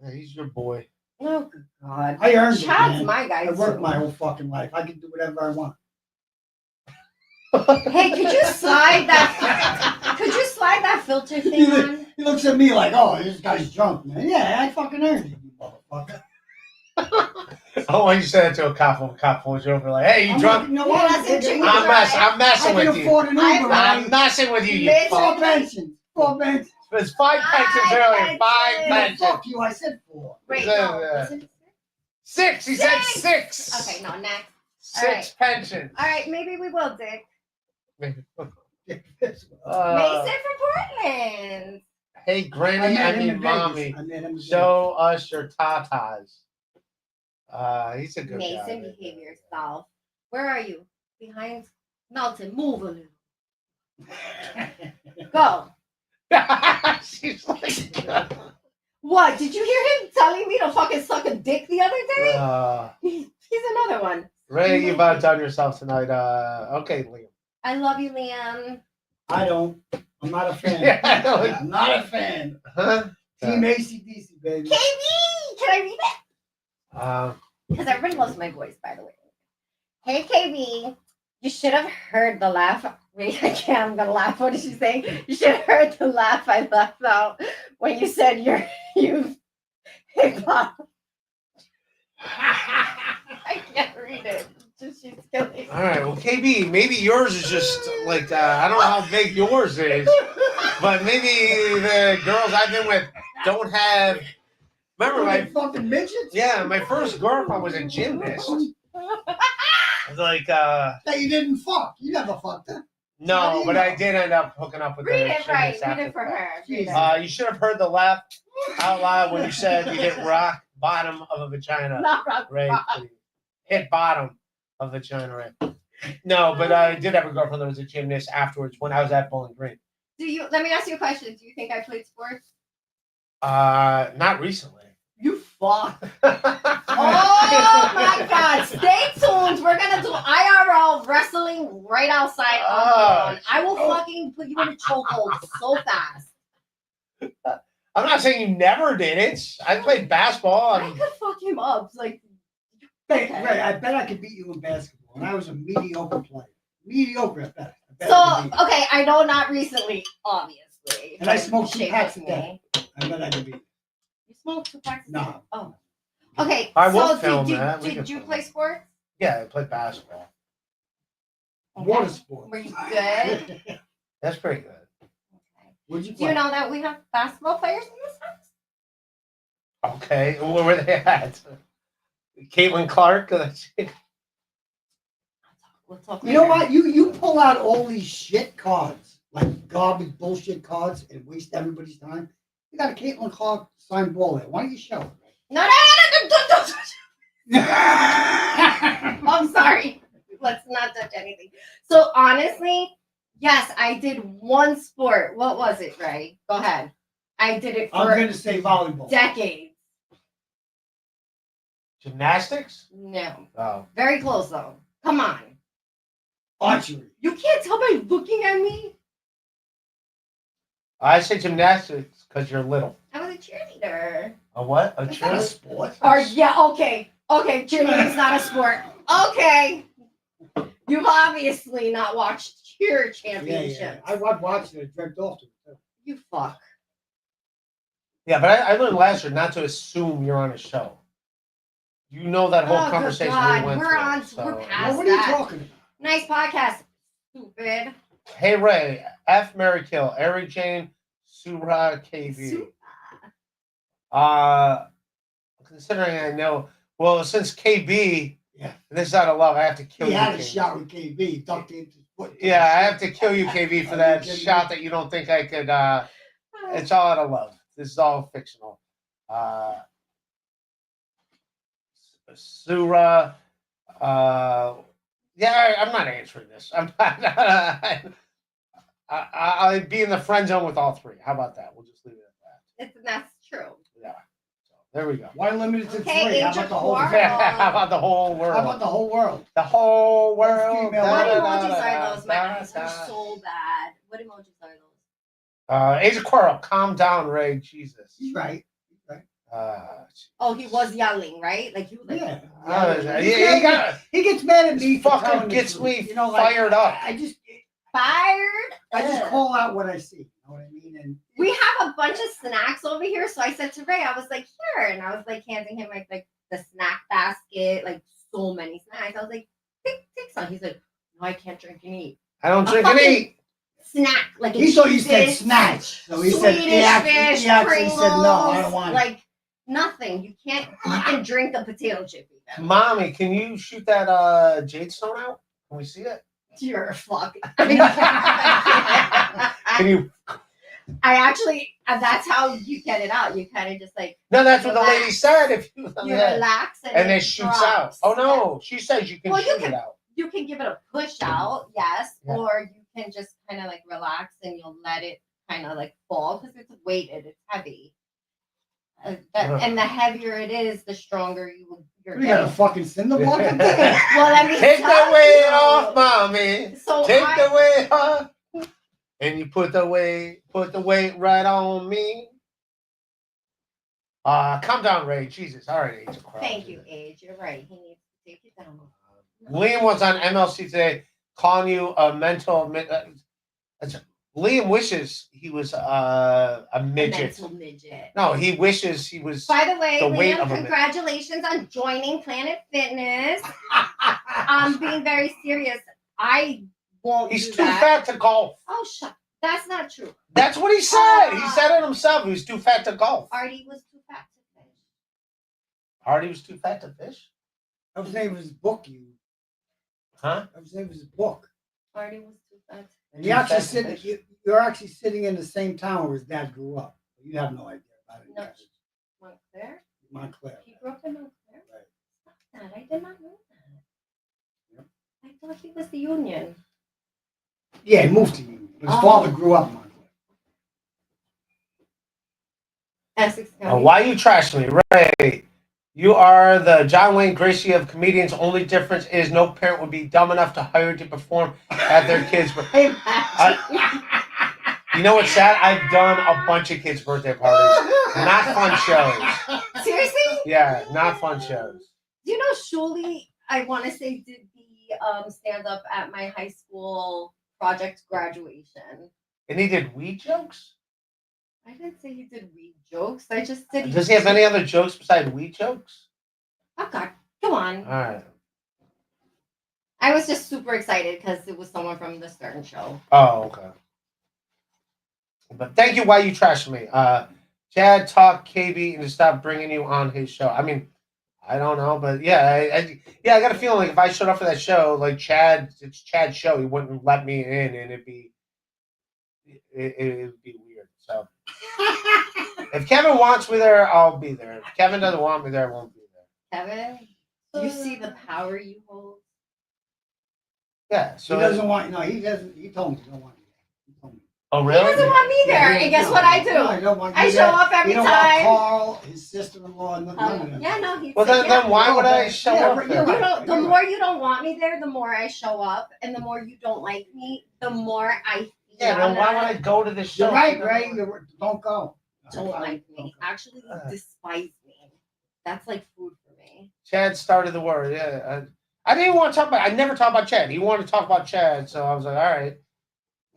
Yeah, he's your boy. Oh good God. I earned it, Chad's man. my guy. I worked too. my whole fucking life. I can do whatever I want. Hey, could you slide that? Could you slide that filter thing on? He looks at me like, oh, this guy's drunk, man. Yeah, I fucking earned it, you motherfucker. Oh, when you said it to a cop pulls you over like, hey, you I'm drunk? like, you know He what? doesn't drink I'm and messing I can with you. afford an Uber, I'm I'm man. messing with you, you Bitch. fuck. 4 pensions. 4 pensions. It's 5 pensions Five earlier. 5 pensions. No, pensions. fuck you. I said 4. Wait, Yeah, no. yeah. Listen. 6. He said Six. 6. Okay, no, next. 6 pensions. All right, maybe we will, Dick. Mason Uh, from Portland. hey, Granny, I him in mean, Vegas. Mommy, I met him in Vegas. show us your tatas. He's a good Mason, guy. behave yourself. Where are you? Behind Melton. Move a little. Go. She's like, What? Did you hear him telling me to fucking suck a dick the other day? He's another one. Ray, you've outdone yourself tonight. Okay, Liam. I love you, Liam. I don't. I'm not a fan. Yeah, I know. I'm not a fan. Huh? Team ACDC, baby. KB! Can I read it? Because everybody loves my voice, by the way. Hey, KB. You should have heard the laugh. Wait, I can't. I'm going to laugh. What did she say? You should have heard the laugh I left out when you said you hip hop. I can't read it. Just she's killing. All right, well, KB, maybe yours is just like, I don't know how big yours is, but maybe the girls I've been with don't have. Remember, Like fucking midgets? yeah, my first girlfriend was a gymnast. Like, That you didn't fuck. You never fucked her. How do no, you but know? I did end up hooking up with Read her. it right. Read it for her. Read it. You should have heard the laugh out loud when you said you hit rock bottom of a vagina. Not rock Ray, bottom. please. Hit bottom of vagina, Ray. No, but I did have a girlfriend that was a gymnast afterwards when I was at Bowling Green. Let me ask you a question. Do you think I played sports? Not recently. You fuck. Oh my God. Stay tuned. We're going to do IRL wrestling right outside. Oh, I will fucking put you in a chokehold so fast. I'm not saying you never did it. I played basketball. I could fuck him up. Like, Hey, okay. Ray, I bet I could beat you in basketball. And I was a mediocre player. Mediocre at that. I bet So, I could beat you. okay, I know not recently, obviously. And I smoked 2 Shake packs a me. day. I bet I could beat you. You smoked 2 packs a No. day? Oh. Okay, I will so film did, that. We did can you film play that. sports? Yeah, I played basketball. Water sports. Were you good? That's pretty good. Okay. Would you Do you play? know that we have basketball players in this house? Okay, where were they at? Caitlin Clark? We'll talk You know later. what? You pull out all these shit cards, like garbage bullshit cards, and waste everybody's time. You got a Caitlin Clark signed ball there. Why don't you show it? No. I'm sorry. Let's not touch anything. So honestly, yes, I did one sport. What was it, Ray? Go ahead. I did it I'm for going to say volleyball. decades. Gymnastics? No. Oh. Very close though. Come on. Archery. You can't tell by looking at me. I say gymnastics because you're little. I was a cheerleader. A what? A Is that a cheerleader? sport? Or yeah, okay. Okay, cheerleading's not a sport. Okay. You've obviously not watched cheer championships. Yeah. I watched it. I dreamt off to it. Too. You fuck. Yeah, but I learned last year not to assume you're on a show. You know that whole Oh, good conversation God. we went We're through. on- so. we're past- Well, what are you that. talking about? Nice podcast. Stupid. Hey Ray, F Mary Kill, Eric Jane, Surah KB. Considering I know, well, since KB, Yeah. this is out of love, I have to kill He you. had a KB. shot with KB. Ducked into his foot. Yeah, I have to kill you, KB, for Are that you kidding shot me? that you don't think I could. It's all out of love. This is all fictional. Surah. Yeah, I'm not answering this. I'm not. I'd be in the friend zone with all three. How about that? We'll just leave it at That's true. that. Yeah. So there we go. Why limit it to Okay, three? How age about of the whole quarrel. world? How about the whole world? How about the whole world? The whole world. female. What Da, emojis are those? My eyes are so bad. What emojis are those? Age of Quarrel. Calm down, Ray. Jesus. He's right. Oh, he was yelling, right? Like he was like, Yeah. He gets mad at me. This for fucking telling the gets truth. me You know, like, fired up. I just fired. call out what I see. You know what I mean? And We have a bunch of snacks over here, so I said to Ray, I was like, here, and I was like handing him like the snack basket, like so many snacks. I was like, take some. He's like, no, I can't drink and eat. I don't A drink and fucking eat. Snack, like he thought you said fish, snatch. So he Swedish said fish, he actually Pringles, said no, I don't want it. like nothing. You can't eat and drink a potato chip. Even. Mommy, can you shoot that Jade stone out? Can we see it? You're a fuck. Can you? I actually, that's how you get it out. You kind of just like No, that's what the lady relax. said. If you, you yeah. relax And it it shoots out. drops. Oh no, she says you can Well, you shoot can- it out. You can give it a push out, yes, Yeah. or you can just kind of like relax and you'll let it kind of like fall because it's weighted, it's heavy. And the heavier it is, the stronger you're We got a fucking cinder block up there. Well, let me Take the tell weight you. off, mommy. So Take the weight off. And you put the weight right on me. Calm down, Ray. Jesus. All right, Age of Quarrel. Thank you, Age. You're right. He needs to take it down. Liam was on MLC today calling you a mental. Liam wishes he was a midget. Mental midget. No, he wishes he was. By the way, The weight Liam, of a congratulations on joining Planet Fitness. I'm being very serious. I won't He's do too that. fat to golf. Oh, shut. That's not true. That's what he said. He said it himself. He was too fat to golf. Artie was too fat to fish. Artie was too fat to fish? I was saying it was his book. Huh? I was saying it was his book. Artie was too fat. And you're actually sitting in the same town where his dad grew up. You have no idea about it. No. Montclair? Montclair. He grew up in Montclair? Right. Stop that. I did not know that. Yep. I thought he was the Union. Yeah, he moved to Union. But his Oh. father grew up in Montclair. Essex County. Why you trash me, Ray? You are the John Wayne Gracie of comedians. Only difference is no parent would be dumb enough to hire you to perform at their kids' birthday. You know what's sad? I've done a bunch of kids' birthday parties. Not fun shows. Seriously? Yeah, not fun shows. Do you know Shuli, I want to say, did the stand-up at my high school project graduation. And he did weed jokes? I didn't say he did weed jokes. I just said Does he have any other jokes besides weed jokes? Oh, God. Come on. All right. I was just super excited because it was someone from the Stern Show. Oh, okay. But thank you. Why you trashing me? Jade talk KB and to stop bringing you on his show. I mean, I don't know, but yeah, I got a feeling like if I showed up for that show, like it's Chad's show, he wouldn't let me in, and it'd be weird. So If Kevin wants me there, I'll be there. If Kevin doesn't want me there, I won't be there. Kevin, do you see the power you hold? Yeah. So He doesn't want. No, he doesn't. He told me he don't want you there. He told me. Oh, He really? doesn't want me there, and guess what I do? No, he don't want you I show there. up every He don't time. want Carl, his sister-in-law, and none of them. Yeah, no, he Well, said, then why would I show Yeah, up but there? you're You right. don't, the more you don't want me there, the more I show up, and the more you don't like me, the more I feel. Yeah, then why would I go to this show? You're right, Ray. Don't go. Don't like me. Don't go. Actually, despise me. That's like food for me. Chad started the word. Yeah, I didn't even want to talk about. I never talk about Chad. He wanted to talk about Chad, so I was like, all right.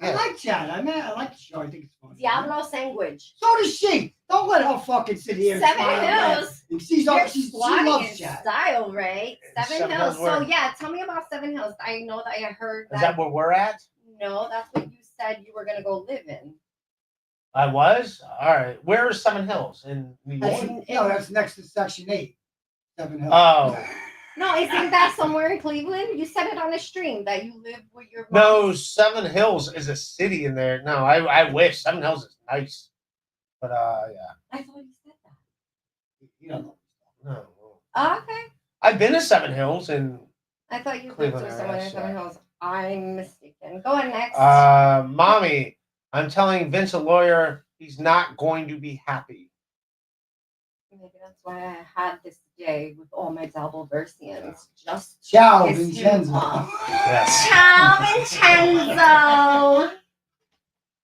I like Chad. I like the show. I think it's fun. Diablo sandwich. So does she. Don't let her fucking sit here. and Seven smile and Hills. laugh. She You're she swatting loves in Chad. style, Ray. Seven Seven Hills. Hills So where? yeah, tell me about Seven Hills. I know that I heard Is that where we're at? No, that's what you said you were gonna go live in. I was. All right. Where is Seven Hills in New That's, York? no, that's next to Section 8. 7 Hills. Oh No, isn't that somewhere in Cleveland? You said it on a stream that you live with your mom. no, Seven Hills is a city in there. No, I wish Seven Hills is nice, but yeah, I thought you said that. You don't know. no. Oh, okay. I've been to Seven Hills and I thought you lived Cleveland with someone area, in Seven so. Hills. I'm mistaken. Go ahead next. Mommy, I'm telling Vince a lawyer he's not going to be happy. Maybe that's why I had this day with all my Dabbleversians. Just Ciao, piss him Vincenzo. off. Yes. Ciao, Vincenzo.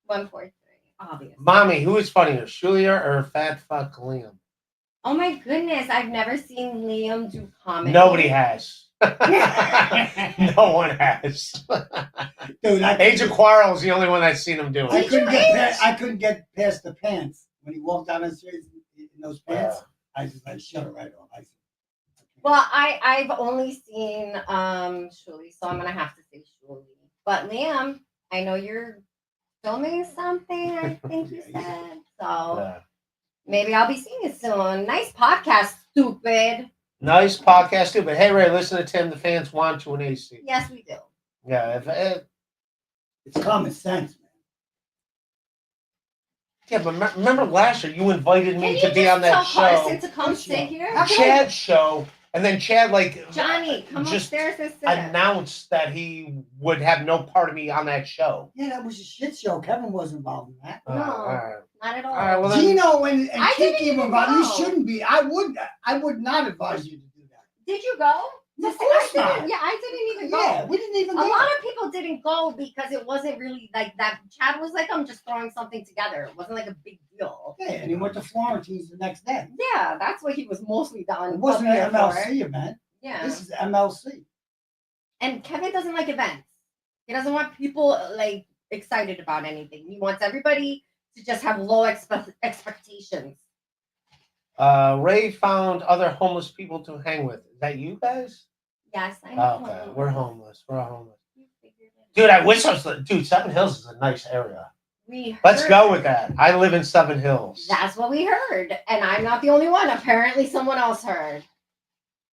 143, obviously. Mommy, who is funnier, Shulia or Fat Fuck Liam? Oh my goodness, I've never seen Liam do comedy. Nobody has. No one has. Dude, Agent Quarrel is the only one that's seen him do I it. couldn't get past the pants when he walked down the street in those pants. I just like shut it right off. Well, I've only seen Shuli, so I'm gonna have to say Shuli. But Liam, I know you're filming something, I think you said. So Yeah. maybe I'll be seeing you soon. Nice podcast, stupid. Nice podcast too. But hey, Ray, listen to Tim. The fans want you an AC. Yes, we do. Yeah. It's common sense, man. Yeah, but remember last year you invited Can me you to be just on that tell show, Carson to come sit here? Chad's show, and then Chad Johnny, come just upstairs and sit. announced that he would have no part of me on that show. Yeah, that was a shit show. Kevin was involved in that. No. All right. Not at all. All right, well, then- Gino and I didn't Kiki even were involved. You know. shouldn't be. I would not advise you to do that. Did you go? Of course I not. didn't, yeah, I didn't even go. Yeah, we didn't even A go. lot of people didn't go because it wasn't really like that. Chad was like, I'm just throwing something together. It wasn't like a big deal. Yeah, and he went to Florentine's the next day. Yeah, that's what he was mostly done. It wasn't up here an for. MLC event. Yeah. This is MLC. And Kevin doesn't like events. He doesn't want people like excited about anything. He wants everybody to just have low expectations. Ray found other homeless people to hang with. Is that you guys? Yes, I know. Okay, we're homeless. We're homeless. You figured it Dude, out. I wish I was. Dude, Seven Hills is a nice area. We Let's heard- go with that. I live in Seven Hills. That's what we heard. And I'm not the only one. Apparently someone else heard.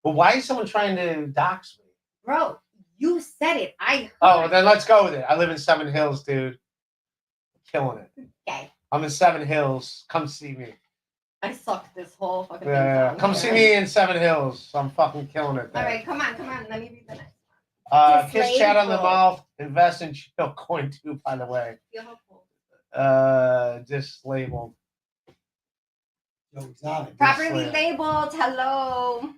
But why is someone trying to dox me? Bro, you said it. I heard. Oh, then let's go with it. I live in Seven Hills, dude. Killing it. Okay. I'm in Seven Hills. Come see me. I sucked this whole fucking thing. Yeah, down come here. see me in Seven Hills. I'm fucking killing it All there. right, come on. Let me read the next Kiss Chad on the Disabled. mouth. Invest in Chill Coin too, by the way. Feel hopeful. Just labeled. Joe Exotic. Properly Slam. labeled. Hello.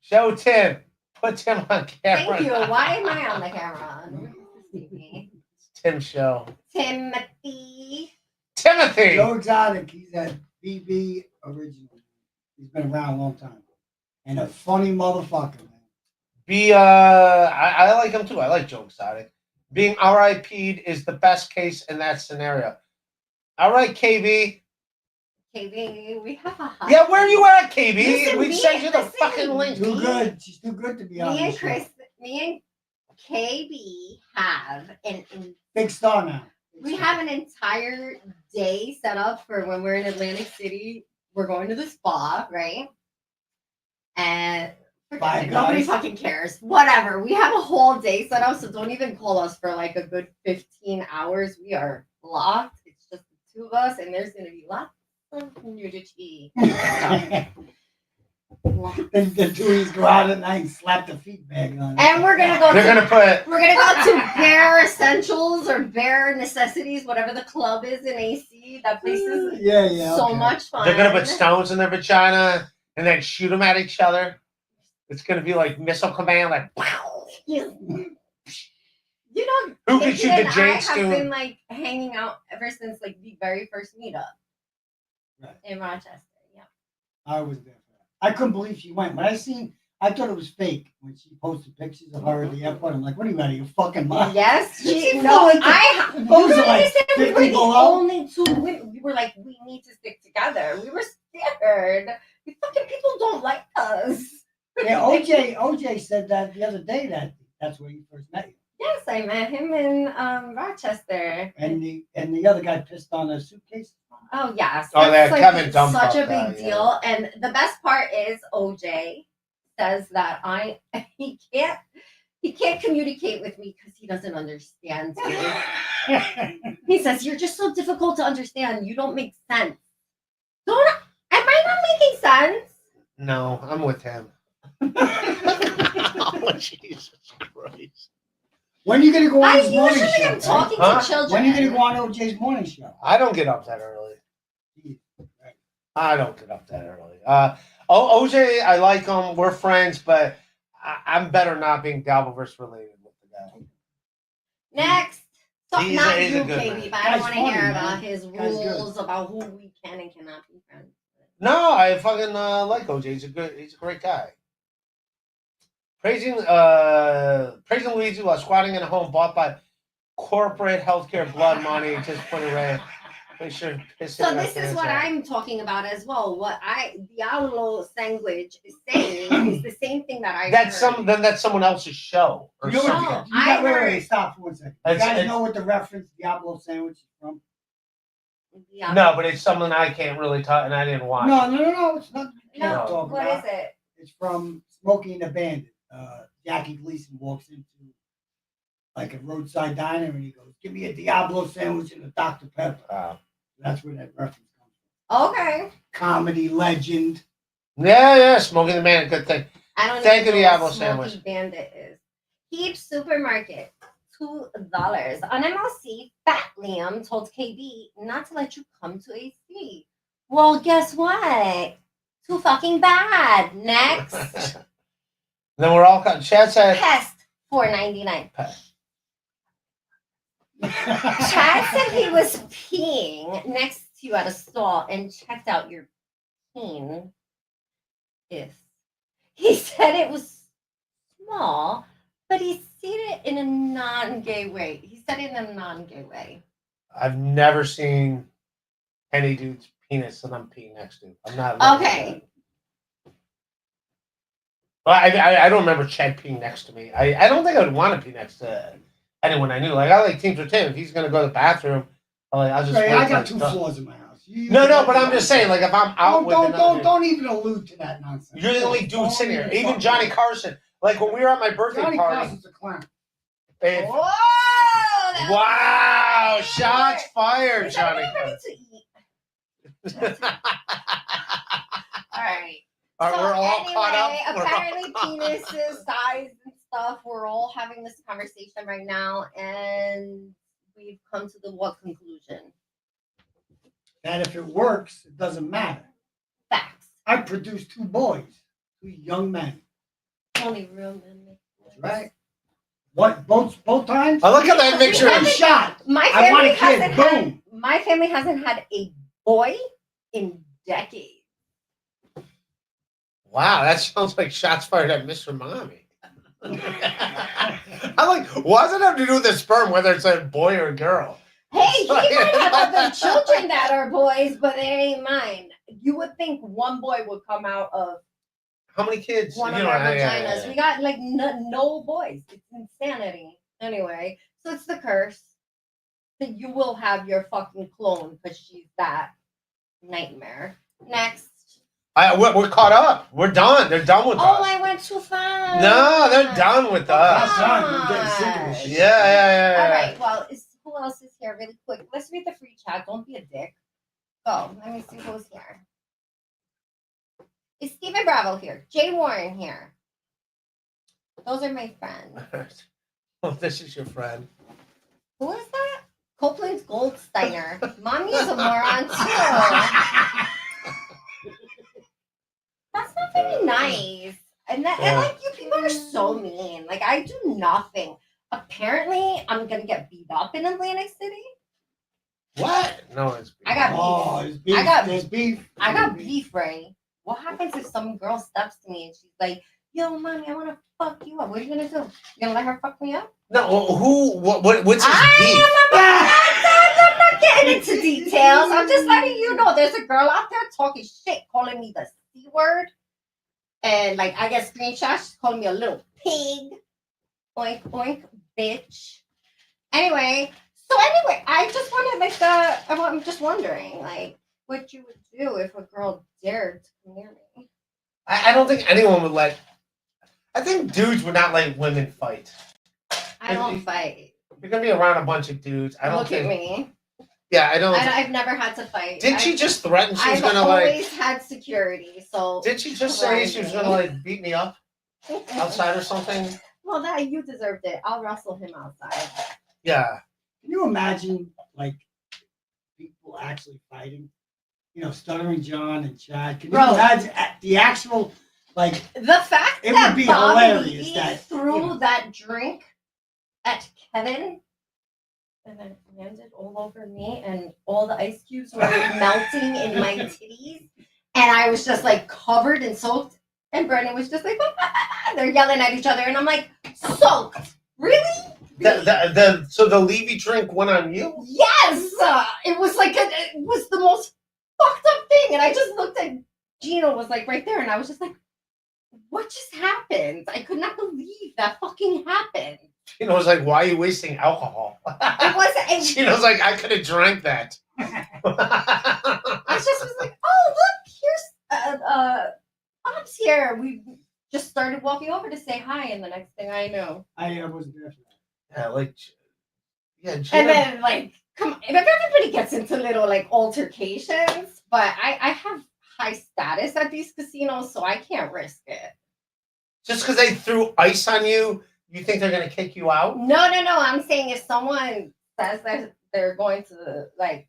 Show Tim. Put Tim on camera. Thank you. Why am I on the camera? Nobody gets to see me. Tim show. Timothy. Timothy. Joe Exotic. He's a BB original. He's been around a long time. And a funny motherfucker, man. I like him too. I like Joe Exotic. Being RIP'd is the best case in that scenario. All right, KB. KB, we have a hot. Yeah, where are you at, KB? Listen, We me- sent you the listen. fucking link. Too good. She's too good to be on Me and this show. Chris, me and KB have Big star now. we have an entire day set up for when we're in Atlantic City. We're going to the spa, right? And Bye, nobody guys. fucking cares. Whatever. We have a whole day set up, so don't even call us for like a good 15 hours. We are blocked. It's just the two of us, and there's gonna be lots nudity. The Dewey's go out at night and slap the feet bag on it. And we're gonna go. They're gonna put. We're gonna go to Bare Essentials or Bare Necessities, whatever the club is in AC. That place is so okay. much fun. They're gonna put stones in their vagina and then shoot them at each other. It's gonna be like Missile Command, like. You know, Who could Nikki shoot and the I Jade have stone? been like hanging out ever since like the very first meetup in Rochester. Yeah. I was there for that. I couldn't believe she went. When I thought it was fake when she posted pictures of her at the airport. I'm like, what are you out of your fucking mind? Yes, She no, felt like I. the You bones don't are like understand. We 50 were the below. only two women. We were like, we need to stick together. We were scared. The fucking people don't like us. Yeah, OJ said that the other day that's where you first met you. Yes, I met him in Rochester. And the other guy pissed on a suitcase. Oh yes. Oh, That's that Kevin Dump such a up big guy, deal. And the best part is OJ says that he can't communicate with me because he doesn't understand me. He says, you're just so difficult to understand. You don't make sense. Am I not making sense? No, I'm with him. Oh, Jesus Christ. When are you gonna go on I his morning usually show? am talking Huh? to children. When are you gonna go on OJ's morning show? I don't get up that early. I don't get up that early. OJ, I like him. We're friends, but I'm better not being Dabbleverse related with the guy. Next. So, He's not a you, good KB, man. but I don't Guy's want to funny, hear man. about his Guy's good. rules about who we can and cannot be friends with. No, I fucking like OJ. He's a great guy. Praising Luigi while squatting in a home bought by corporate healthcare blood money. Just put it away. Make sure. So this is what I'm talking about as well. What Diablo Sandwich is saying is the same thing that I That's heard. that's someone else's show or You know something. what? No, I heard- Wait, stop for 1 second. You It's- guys know what the reference Diablo sandwich is from? Diablo. No, but it's something I can't really talk, and I didn't watch. No. It's not. You can't No, talk what about. is it? It's from Smokey and the Bandit. Jackie Gleason walks into like a roadside diner and he goes, "Give me a Diablo sandwich and a Dr. Pepper." That's where that reference comes from. Okay. Comedy legend. Yeah, Smoking the Man, good thing. I don't Thank you, even know Diablo what Smoky Sandwich. Bandit is. Heap Supermarket, $2. On MLC, Fat Liam told KB not to let you come to AC. Well, guess what? Too fucking bad. Next. Then we're all cut. Chad said, Pest, $4.99. Pest. Chad said he was peeing next to you at a stall and checked out your peen. He said it was small, but he said it in a non-gay way. He said it in a non-gay way. I've never seen any dude's penis that I'm peeing next to. I'm not. looking at Okay. that. Well, I don't remember Chad peeing next to me. I don't think I would want to pee next to anyone I knew. Like I like Teams with Tim. If he's gonna go to the bathroom, I'll just. Right, wait I till got it's 2 done. floors in my house. No, but I'm just saying, like if I'm out with another dude, don't even allude to that nonsense. you're the only dude Don't sitting here. even Even fuck Johnny with it. Carson. Like when we were at my birthday Johnny party. Carson's a clown. if- Whoa! that was wow! weird. Shots fired, Is Johnny. everybody ready to eat? All right. We're all caught up. We're all Apparently, caught up. penises, size, and stuff. We're all having this conversation right now, and we've come to the what conclusion? That if it works, it doesn't matter. Facts. I produced 2 boys, 2 young men. Only real men make boys. Right? What? Both times? I look at that picture. One shot. My I want family a kid. hasn't had. Boom. My family hasn't had a boy in decades. Wow, that sounds like shots fired at Mr. Mommy. I'm like, why does it have to do with the sperm, whether it's a boy or a girl? Hey, he might have other children that are boys, but they ain't mine. You would think one boy would come out of How many kids? one You of know, our yeah, vaginas. yeah. We got like no boys. It's insanity. Anyway, so it's the curse that you will have your fucking clone because she's that nightmare. Next. We're caught up. We're done. They're done with Oh, us. I went too fast. No, they're done with us. That's done. We're getting sick of this shit. Yeah. All right. Well, who else is here? Really quick. Let's read the free chat. Don't be a dick. go. Let me see who's here. Is Stephen Bravo here? Jay Warren here. Those are my friends. Oh, this is your friend. Who is that? Copeland's Goldsteiner. Mommy is a moron too. That's not very nice. And like you people are so mean. Like I do nothing. Apparently, I'm gonna get beat up in Atlantic City. What? No, it's beef. I got beef. Oh, it's beef. I got- There's beef. I got beef, Ray. What happens if some girl steps to me and she's like, "Yo, mommy, I want to fuck you up. What are you gonna do? You gonna let her fuck me up?" No, who? What's his beef? I'm not getting into details. I'm just letting you know there's a girl out there talking shit, calling me the C word. And like I get screenshots, she's calling me a little pig. Oink oink, bitch. Anyway, I just wanted I'm just wondering, like, what you would do if a girl dared to come near me. I don't think anyone would let. I think dudes would not let women fight. I don't fight. You're gonna be around a bunch of dudes. I don't Look think. at me. Yeah, I don't. I've never had to fight. Did she just threaten she was I've gonna like? always had security, so. Did she just say she was gonna like beat me up outside or something? Well, that you deserved it. I'll wrestle him outside. Yeah. Can you imagine, like, people actually fighting? You know, Stuttering John and Chad. Can you Bro. imagine the actual, like, The fact It that would be Bobby hilarious that, threw you know. that drink at Kevin and then landed all over me, and all the ice cubes were melting in my titties, and I was just like covered and soaked. And Brendan was just like, they're yelling at each other, and I'm like, soaked. Really? So the Levy drink went on you? Yes. It was like it was the most fucked up thing, and I just looked at Gino was like right there, and I was just like, what just happened? I could not believe that fucking happened. Gino's like, why are you wasting alcohol? It was. Gino's like, I could have drank that. I just was like, oh look, here's Bob's here. We just started walking over to say hi, and the next thing I know, I wasn't there for that. Yeah, like, yeah, Gino. and then like, come on, everybody gets into little like altercations, but I have high status at these casinos, so I can't risk it. Just because they threw ice on you, you think they're gonna kick you out? No. I'm saying if someone says that they're going to like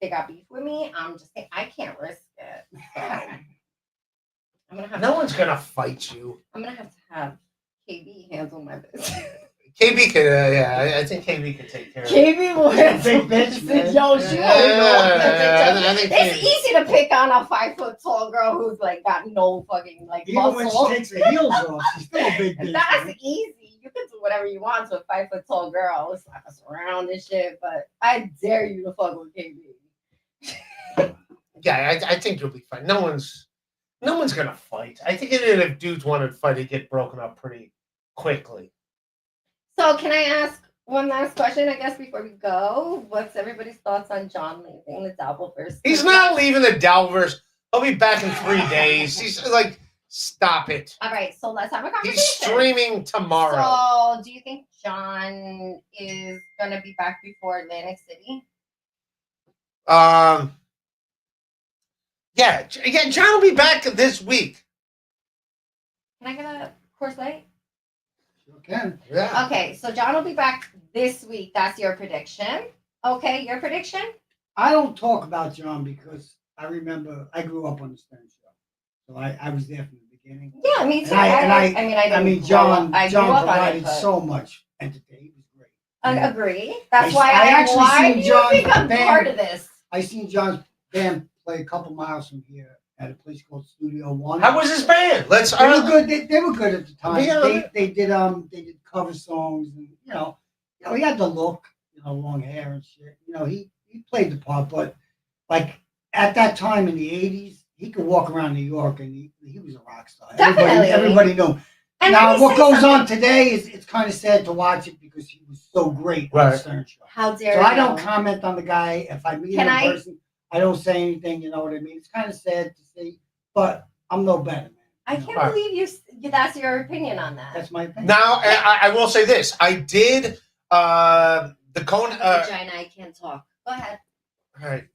they got beef with me, I'm just saying I can't risk it. So I'm gonna have No one's gonna fight you. I'm gonna have to have KB handle my business. KB could, yeah, I think KB could take care of it. KB will handle Big bitch, man. Yo, she Yeah, will know. I think It's KB. easy to pick on a 5 foot tall girl who's like got no fucking like Even when muscle. she takes her heels off, she's still a big bitch. That's man. easy. You can do whatever you want to a 5 foot tall girl. Slap us around and shit, but I dare you to fuck with KB. Yeah, I think you'll be fine. No one's gonna fight. I think even if dudes wanted to fight, it'd get broken up pretty quickly. So can I ask one last question, I guess, before we go? What's everybody's thoughts on John leaving the Dabbleverse? He's not leaving the Dabbleverse. He'll be back in 3 days. He's like, stop it. All right, so let's have a conversation. He's streaming tomorrow. So do you think John is going to be back before Atlantic City? Yeah, John will be back this week. Can I get a course light? Sure can. Yeah. Okay, so John will be back this week. That's your prediction. Okay, your prediction? I don't talk about John because I remember I grew up on the Stern Show, so I was there from the beginning. Yeah, me too. I mean, John grew John up on it, provided but- so much entertainment. He was great. I Yeah. agree. That's I- why I actually why seen do you John's think I'm band. part of this? I seen John's band play a couple miles from here at a place called Studio One. How was his band? Let's. They were good. They were good at the time. Yeah. They did cover songs, and he had the look, long hair and shit. He played the part, but like at that time in the '80s, he could walk around New York and he was a rock star. Definitely. Everybody knew him. And Now let me what say goes something. on today is it's kind of sad to watch it because he was so great on the Right. Stern Show. How dare So you? I don't comment on the guy. If I meet him Can in I- person, I don't say anything. You know what I mean? It's kind of sad to see, but I'm no better, man. I You know, can't Right. believe that's your opinion on that. That's my opinion. Now, I will say this. I did the Conan. Vagina, I can't talk. Go ahead. All right.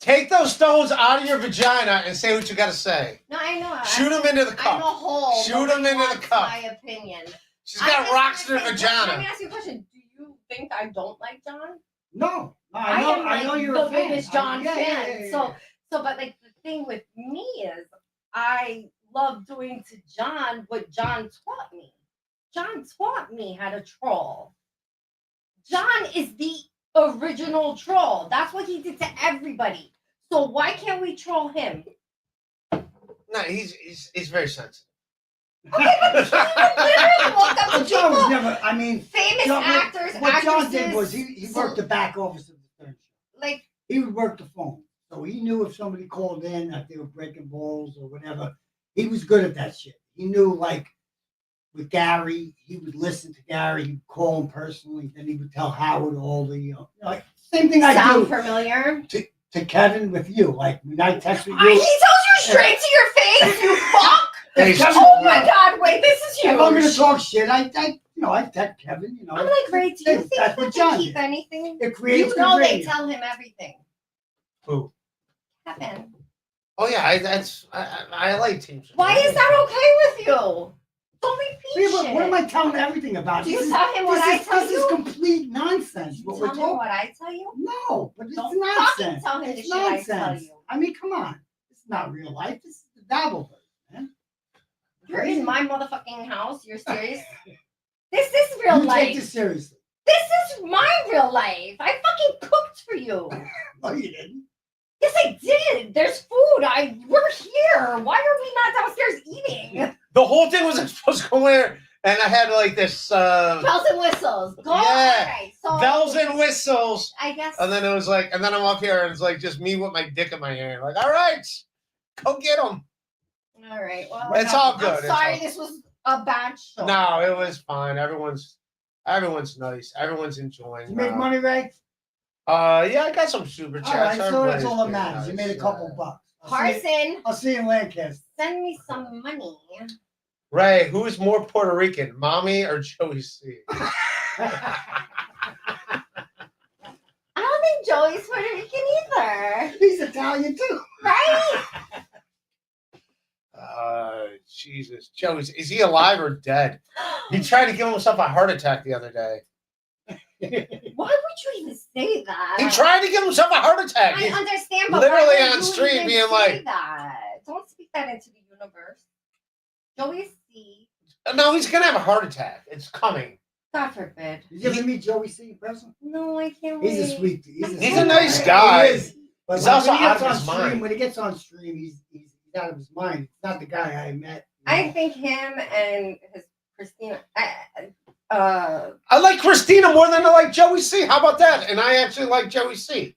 Take those stones out of your vagina and say what you got to say. No, I know. Shoot them into the I'm cup. a hole. Shoot Nobody them into the wants cup. My opinion. She's got rocks in her Let me vagina. ask you a question. Do you think I don't like John? No, I am like know you're the a fan. biggest John Yeah, fan. yeah. So, but like the thing with me is, I love doing to John what John taught me. John taught me how to troll. John is the original troll. That's what he did to everybody. So why can't we troll him? No, he's very sensitive. Okay, but he would literally walk up to But John was people, never. I mean, famous John, actors, what John actresses. did was he worked the back office of the Stern Show. Like, He would work the phone, so he knew if somebody called in that they were breaking balls or whatever. He was good at that shit. He knew, like with Gary, he would listen to Gary. He'd call him personally. Then he would tell Howard all the like same thing I sound do familiar? to Kevin with you. Like when I text with He you. tells you straight to your face, you fuck. Hey, Oh my God! Wait, this is If I'm gonna huge. talk shit, I text Kevin. I'm like, Ray, do you think That's I what can John keep did. anything? It creates You know good they radio. tell him everything. Who? Kevin. Oh yeah, I like Team. Why is that okay with you? Don't repeat Yeah, but shit. what am I telling everything about? Do you This is- tell him what I tell This you? is complete nonsense. You What we're tell him talking. what I tell you? No, but it's Don't nonsense. fucking tell him the It's shit I nonsense. tell you. I mean, come on. It's not real life. This is the Dabbleverse, man. You're in my motherfucking house. You're serious? This is real You take this life. seriously. This is my real life. I fucking cooked for you. No, you didn't. Yes, I did. There's food. We're here. Why are we not downstairs eating? The whole thing was supposed to go in, and I had like this Bells and whistles. Go. Yeah. Alright, so bells and whistles, I guess. and then it was like, and then I'm up here, and it's like just me with my dick in my hand, like, all right, go get them. All right. Well, It's all good. I'm It's sorry. all- This was a bad show. No, it was fine. Everyone's nice. Everyone's enjoying. You make money, Ray? Yeah, I got some super chats. All right, so that's Everybody's all that being matters. You nice, made a couple yeah. bucks. Carson, I'll see you in Lancaster. send me some money. Ray, who is more Puerto Rican, mommy or Joey C? I don't think Joey's Puerto Rican either. He's Italian too. Right? Jesus, Joey, is he alive or dead? He tried to give himself a heart attack the other day. Why would you even say that? He tried to give himself a heart attack. I He's understand, but literally why would on you stream even being say like- that? Don't speak that into the universe. Joey C. No, he's gonna have a heart attack. It's coming. God forbid. Did you ever meet Joey C in person? No, I can't wait. He's a sweet. He's a nice guy. He is. But He's when also he gets out of on his stream, mind. When he gets on stream, he's out of his mind. It's not the guy I met. I think him and his Christina. I like Christina more than I like Joey C. How about that? And I actually like Joey C.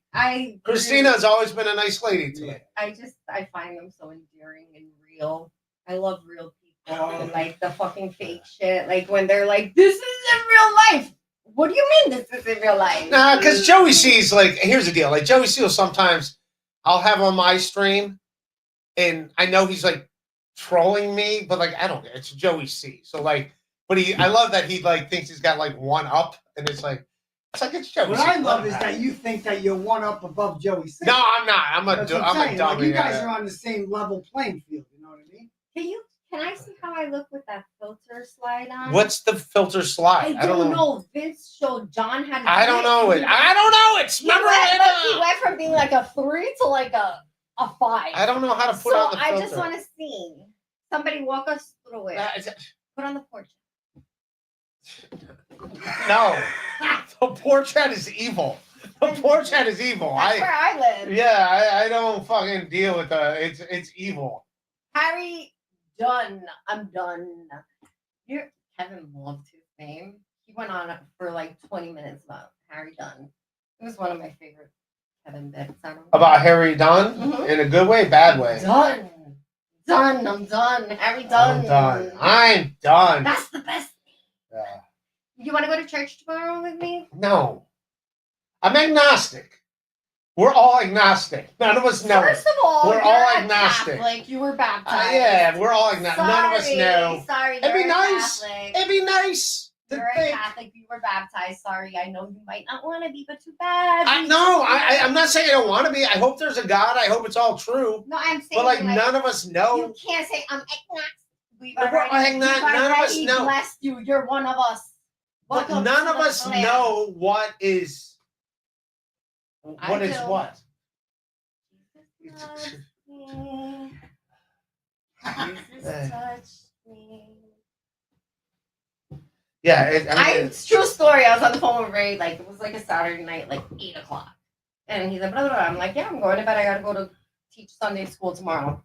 Christina has always been a nice lady to me. I find them so endearing and real. I love real people and like the fucking fake shit. Like when they're like, "This isn't real life." What do you mean this isn't real life? Nah, because Joey C's like, here's the deal. Like Joey C will sometimes, I'll have on my stream, and I know he's like trolling me, but like I don't care. It's Joey C. So like, but I love that he like thinks he's got like one up, and it's like it's Joey What C. I love is that you think that you're one up above Joey C. No, I'm not. I'm a That's what I'm I'm a saying. Like, dummy. you guys yeah. are on the same level playing field. You know what I mean? Can I see how I look with that filter slide on? What's the filter slide? I don't know. Vince showed John had. I don't know it. I don't know it. He Remember went from being like a 3 to like a 5. I don't know how to put so on the filter. I just want to see somebody walk us through it. Put on the porch. No, the portrait is evil. The portrait is evil. That's where I live. Yeah, I don't fucking deal with it's evil. Harry Dunn. I'm done. Kevin loved his name. He went on for like 20 minutes about Harry Dunn. It was one of my favorite Kevin bits. I don't know. About Harry Dunn? Mhm. In a good way, bad way. Done. I'm done. Harry Dunn. I'm done. I'm done. That's the best. Yeah. You want to go to church tomorrow with me? No. I'm agnostic. We're all agnostic. None of us know. First of all, We're you're all a agnostic. Catholic. You were baptized. Yeah, we're all agnostic. None of us know. Sorry, It'd be you're a nice. Catholic. It'd be nice. You're a Catholic. You were baptized. Sorry, I know you might not want to be, but too bad. I'm not saying I don't want to be. I hope there's a God. I hope it's all true. No, I'm saying, but like none of us know. You can't say I'm agnostic. We've None of us know. Blessed you. You're one of us. But none of us know what is. What is what? Jesus touched me. Yeah, it's true story. I was on the phone with Ray, like it was like a Saturday night, like 8:00, and he's like, blah, blah, blah. I'm like, yeah, I'm going to bed. I gotta go to teach Sunday school tomorrow.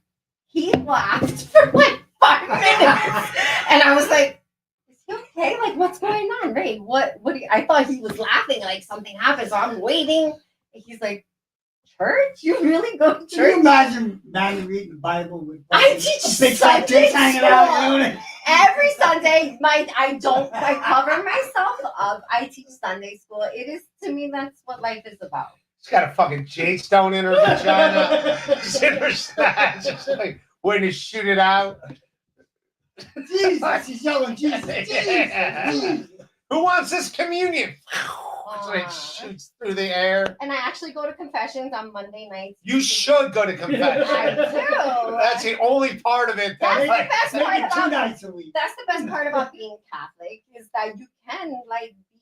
He laughed for like 5 minutes, and I was like, is he okay? Like, what's going on, Ray? What? I thought he was laughing, like something happened. So I'm waiting. And he's like, church? You really go to church? Can you imagine reading the Bible with I teach big fat dicks hanging out? Every Sunday, I cover myself up. I teach Sunday school. It is, to me, that's what life is about. She's got a fucking jade stone in her vagina. She's in her snatch. She's like waiting to shoot it out. Jesus, she's yelling, Jesus, Jesus. Who wants this communion? It's like shoots through the air. And I actually go to confessions on Monday nights. You should go to confessions. I do. That's the only part of it. That's the like, best part Maybe 2 about nights a week. That's the best part about being Catholic is that you can like be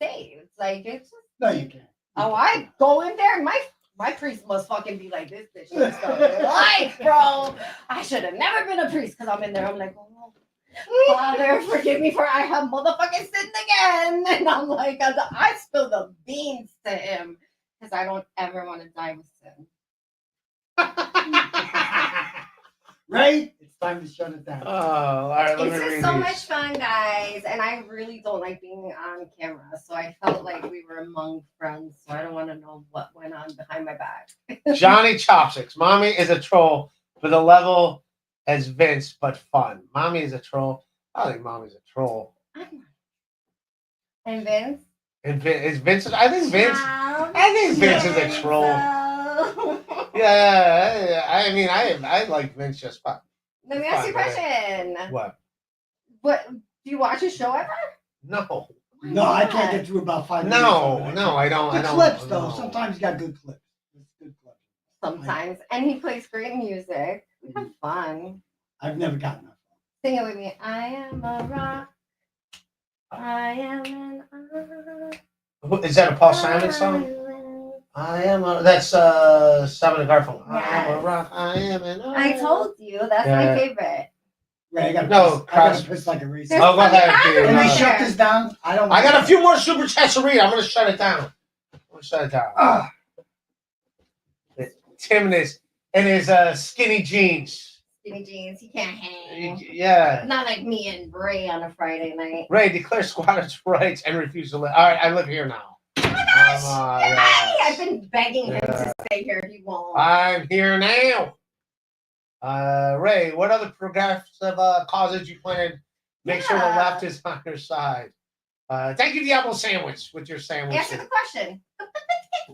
saved. Like it's just, No, you can't. I go in there. My priest must fucking be like this bitch is starting life, bro. I should have never been a priest because I'm in there. I'm like, oh, Father, forgive me for I have motherfucking sinned again. And I'm like, I spill the beans to him because I don't ever want to die with sin. Right? It's time to shut it down. Oh, all right. Let me It's read just so these. much fun, guys. And I really don't like being on camera. So I felt like we were among friends. So I don't want to know what went on behind my back. Johnny Chopsticks. Mommy is a troll for the level as Vince, but fun. Mommy is a troll. I think Mommy's a troll. And Vince? And is Vince? I think Vince is a troll. Yeah, I mean, I like Vince just fine. Let me ask you a question. What? What do you watch a show ever? No. No, I can't get through about 5 minutes. No, I don't. The I don't. clips, though. No. Sometimes you got good clips. It's good clips. Sometimes. And he plays great music. We have fun. I've never gotten that. Sing it with me. I am a rock. I am an Is that a Paul Simon song? island. I am a. That's Simon and Garfunkel. I am a Yes. rock. I am an. I told you. That's Yeah. my favorite. Right, I got No, I got to piss like a racist. There's Oh, go ahead, something dude. Can we happening shut there. this down? I got a few more super chats to read. I'm gonna shut it down. Ah, Tim in his skinny jeans. Skinny jeans. He can't hang. Yeah. Not like me and Ray on a Friday night. Ray, declare squatters' rights and refuse to live. All right, I live here now. Oh my gosh! Yay! Yay! I've been begging him to stay here. He won't. I'm here now. Ray, what other progressive causes you plan to make sure the Yeah. left is on your side? Thank you, Diablo Sandwich, with your sandwich. Answer the question.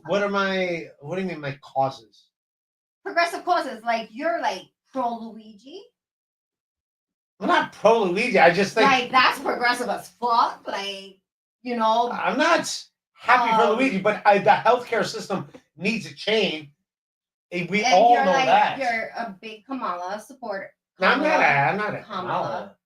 What do you mean my causes? Progressive causes, like you're like pro Luigi. I'm not pro Luigi. I just think Like that's progressive as fuck. Like, you know, I'm not happy for Luigi, but the healthcare system needs a change. We and all you're know like that. you're a big Kamala supporter. No, I'm not a Kamala. Kamala.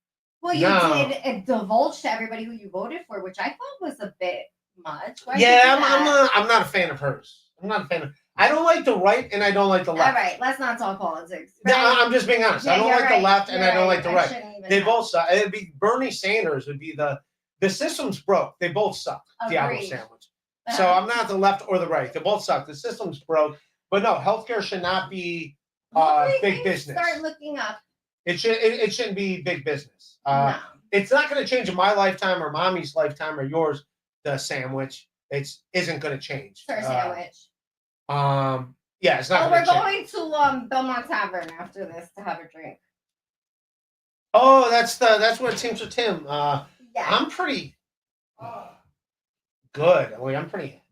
Well, you No. did divulge to everybody who you voted for, which I thought was a bit much. Why'd you Yeah, do that? I'm not a fan of hers. I'm not a fan of. I don't like the right and I don't like the All left. right, let's not talk politics. No, Right? I'm just being honest. I Yeah, don't you're like the right. left and You're I don't like the I right. shouldn't even They have- both suck. It'd be Bernie Sanders would be the system's broke. They both suck. Diablo Agreed. Sandwich. So I'm not the left or the right. They both suck. The system's broke. But no, healthcare should not be Hopefully big things business. Start looking up. It shouldn't be big business. No. It's not going to change in my lifetime or mommy's lifetime or yours. The sandwich, isn't going to change. Sir sandwich. Yeah, it's not Oh, going we're to change. going to Belmont Tavern after this to have a drink. Oh, that's what it seems with Tim. Yeah. I'm pretty good. I mean, I'm pretty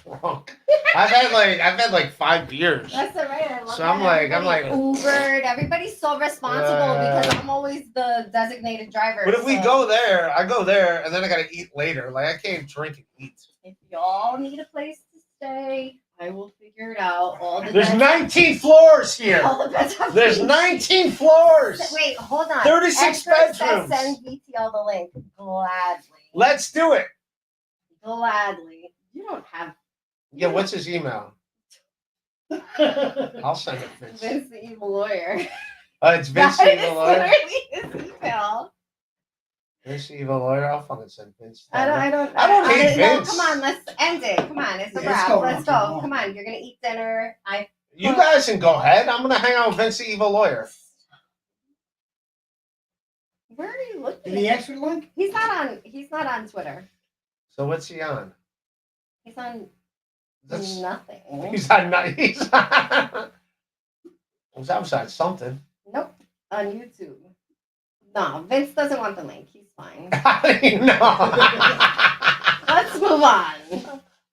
Drunk. I've had like 5 beers. That's all right. I love So that I'm like everybody Ubered. Everybody's so responsible because I'm always the designated driver. But if we so go there, I go there, and then I gotta eat later. Like I can't drink and eat. if y'all need a place to stay, I will figure it out. There's 19 floors here. All the beds have There's been- 19 floors. Wait, hold on. 36 Edgar says bedrooms. Send VTL the link gladly. Let's do it. Gladly. You don't have Yeah, what's his email? I'll send it, Vince. Vince the evil lawyer. It's Vince the That Evil is Lawyer. literally his email. Vince the Evil Lawyer. I'll fucking send Vince. I don't hate no, Vince. come on, let's end it. Come on, it's a Yeah, wrap. let's go, Let's Rocky. go. Come on, you're gonna eat dinner. You guys can go ahead. I'm gonna hang out with Vince the Evil Lawyer. Where are you looking? Did he answer the link? He's not on Twitter. So what's he on? He's on That's, nothing. he's on. He's on. Was outside something. Nope. On YouTube. No, Vince doesn't want the link. He's fine. How do you know? Let's move on.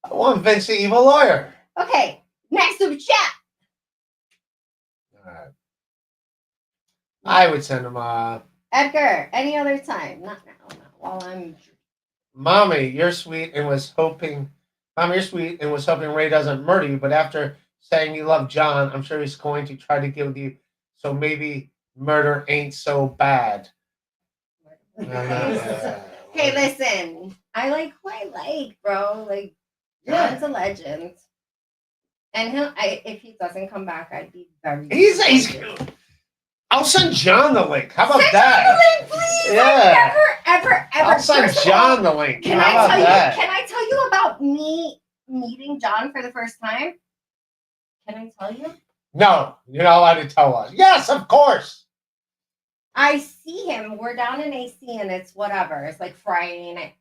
I want Vince the Evil Lawyer. Okay, next super chat. Alright. I would send him Edgar, any other time. Not now, not while I'm Mommy, you're sweet and was hoping Ray doesn't murder you, but after saying you love John, I'm sure he's going to try to kill you. So maybe murder ain't so bad. Hey, listen. I like who I like, bro. Like, John's a legend. And if he doesn't come back, I'd be very He's disappointed. I'll send John the link. How about Send that? John the link, please. Yeah. Ever. I'll send First of all, John the link. Can How I about tell that? you? Can I tell you about me meeting John for the first time? Can I tell you? No, you're not allowed to tell us. Yes, of course. I see him. We're down in AC, and it's whatever. It's like Friday night.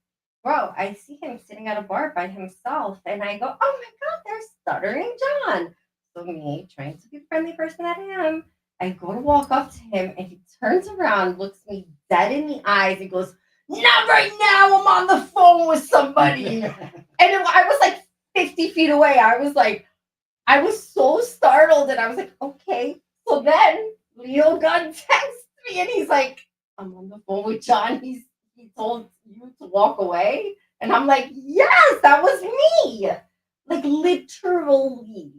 Bro, I see him sitting at a bar by himself, and I go, "Oh my God, there's stuttering John." So me, trying to be the friendly person that I am, I go to walk up to him, and he turns around, looks me dead in the eyes, and goes, "Not right now. I'm on the phone with somebody." And I was like 50 feet away. I was so startled, and I was like, "Okay." So then Leo Gunn texts me, and he's like, "I'm on the phone with John. He told you to walk away," and I'm like, "Yes, that was me." Like literally.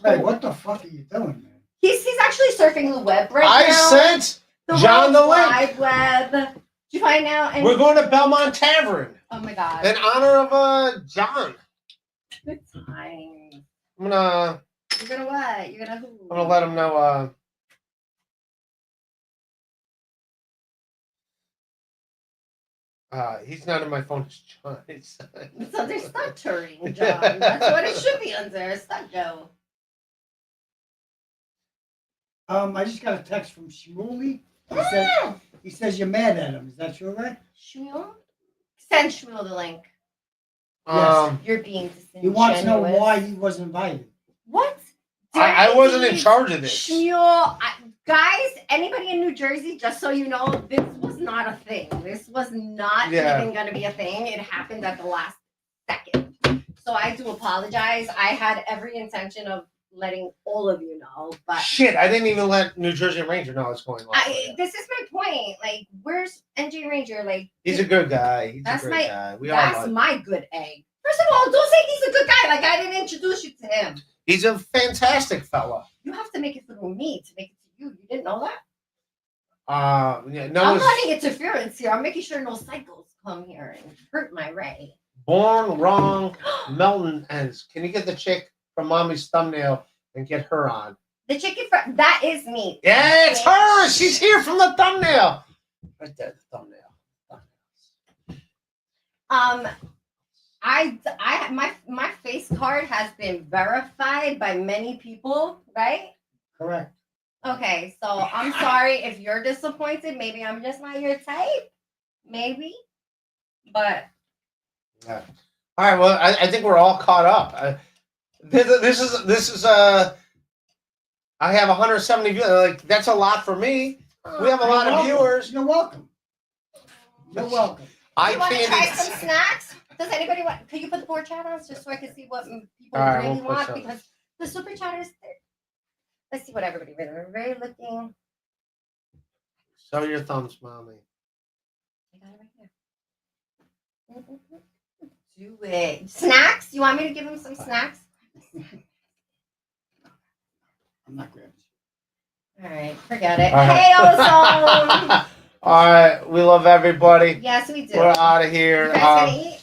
Hey, what the fuck are you doing, man? He's actually surfing the web right I now. sent John the World link. Wide Web. Did you find out? We're going to Belmont Tavern Oh my God. in honor of John. Good time. I'm gonna You're gonna what? You're gonna who? I'm gonna let him know. He's not in my phone. It's John. It's, It's under stuttering, John. That's what it should be under. Stucco. I just got a text from Shmuley. He says you're mad at him. Is that true, right? Shmuel? Send Shmuel the link. You're being disingenuous. He wants to know why he was invited. What? I wasn't in charge of this. Shmuel, guys, anybody in New Jersey, just so you know, this was not a thing. This was not even going to be a thing. It happened at the last second. So I do apologize. I had every intention of letting all of you know, but Shit, I didn't even let New Jersey Ranger know what's going on. this is my point. Like, where's NJ Ranger? Like, He's a good guy. He's That's a great guy. We all that's love him. my good egg. First of all, don't say he's a good guy. Like, I didn't introduce you to him. He's a fantastic fella. You have to make it through me to make it to you. You didn't know that? Yeah, no I'm one's running interference here. I'm making sure no cycles come here and hurt my Ray. born wrong. Melton ends. Can you get the chick from Mommy's thumbnail and get her on? The chicken fry, that is me. Yeah, it's her. She's here from the thumbnail. Right there, the thumbnail. My face card has been verified by many people, right? Correct. Okay, so I'm sorry if you're disappointed. Maybe I'm just not your type. Maybe. But Yeah. All right. Well, I think we're all caught up. This is I have 170 viewers. Like that's a lot for me. We have a lot of viewers. You're welcome. You're welcome. I You want to can't try eat. some snacks? Does anybody want? Could you put the board chat on just so I can see what people All right, really we'll put want? some. Because the super chatters. Let's see what everybody really. We're very looking. Show your thumbs, mommy. I got it right here. Do it. Snacks? You want me to give him some snacks? I'm not grabbing. All right, forget it. All right. Hey, Ozone. All right, we love everybody. Yes, we do. We're out of here. You guys gonna eat?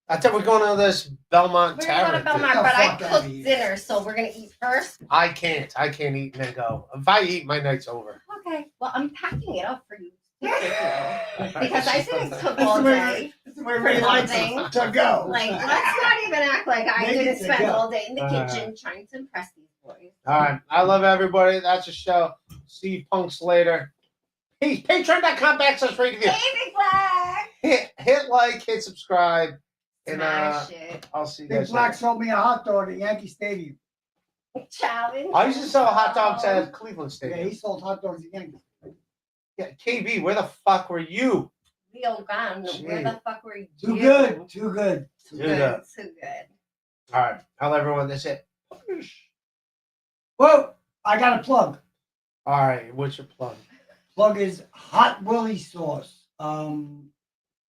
I think we're going to this Belmont We're gonna go to Tavern. Belmont, Get the but I fuck outta cooked here. dinner, so we're gonna eat first. I can't eat and then go. If I eat, my night's over. Okay. Well, I'm packing it up for you. Because I didn't cook all day. This is where Ray likes Something. it to go. Like, let's not even act like I Make didn't it to spend go. all day in the All right. kitchen trying to impress these boys. All right. I love everybody. That's a show. See you punks later. Peace. Patreon.com/rateofview. Baby Black! Hit like, hit subscribe. And Smash it. I'll see you Big guys Black later. sold me a hot dog at Yankee Stadium. Challenge. I used to sell hot dogs at Cleveland Yeah, Stadium. he sold hot dogs at Yankee. Yeah, KB, where the fuck were you? Leo Gun. Where the fuck were you? Too good. Too good. Too Too good. good. Too good. All right. Tell everyone that's it. Well, I got a plug. All right. What's your plug? Plug is Hot Willie sauce.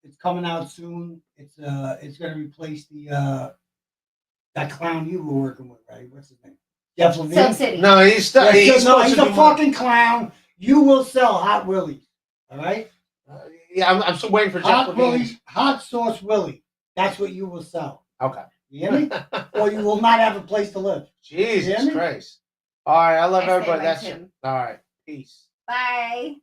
It's coming out soon. It's gonna replace the that clown you were working with, right? What's his name? Jeff Silk Levine. City. No, he's still. Yeah, He's no, supposed he's to a do more. fucking clown. You will sell Hot Willies. All right? Yeah, I'm still waiting for Jeff Hot Levine. Willie, hot sauce Willie. That's what you will sell. Okay. You hear me? Or you will not have a place to live. Jesus hear me? Christ. All right. I love I say everybody. like That's him. all right. Peace. Bye.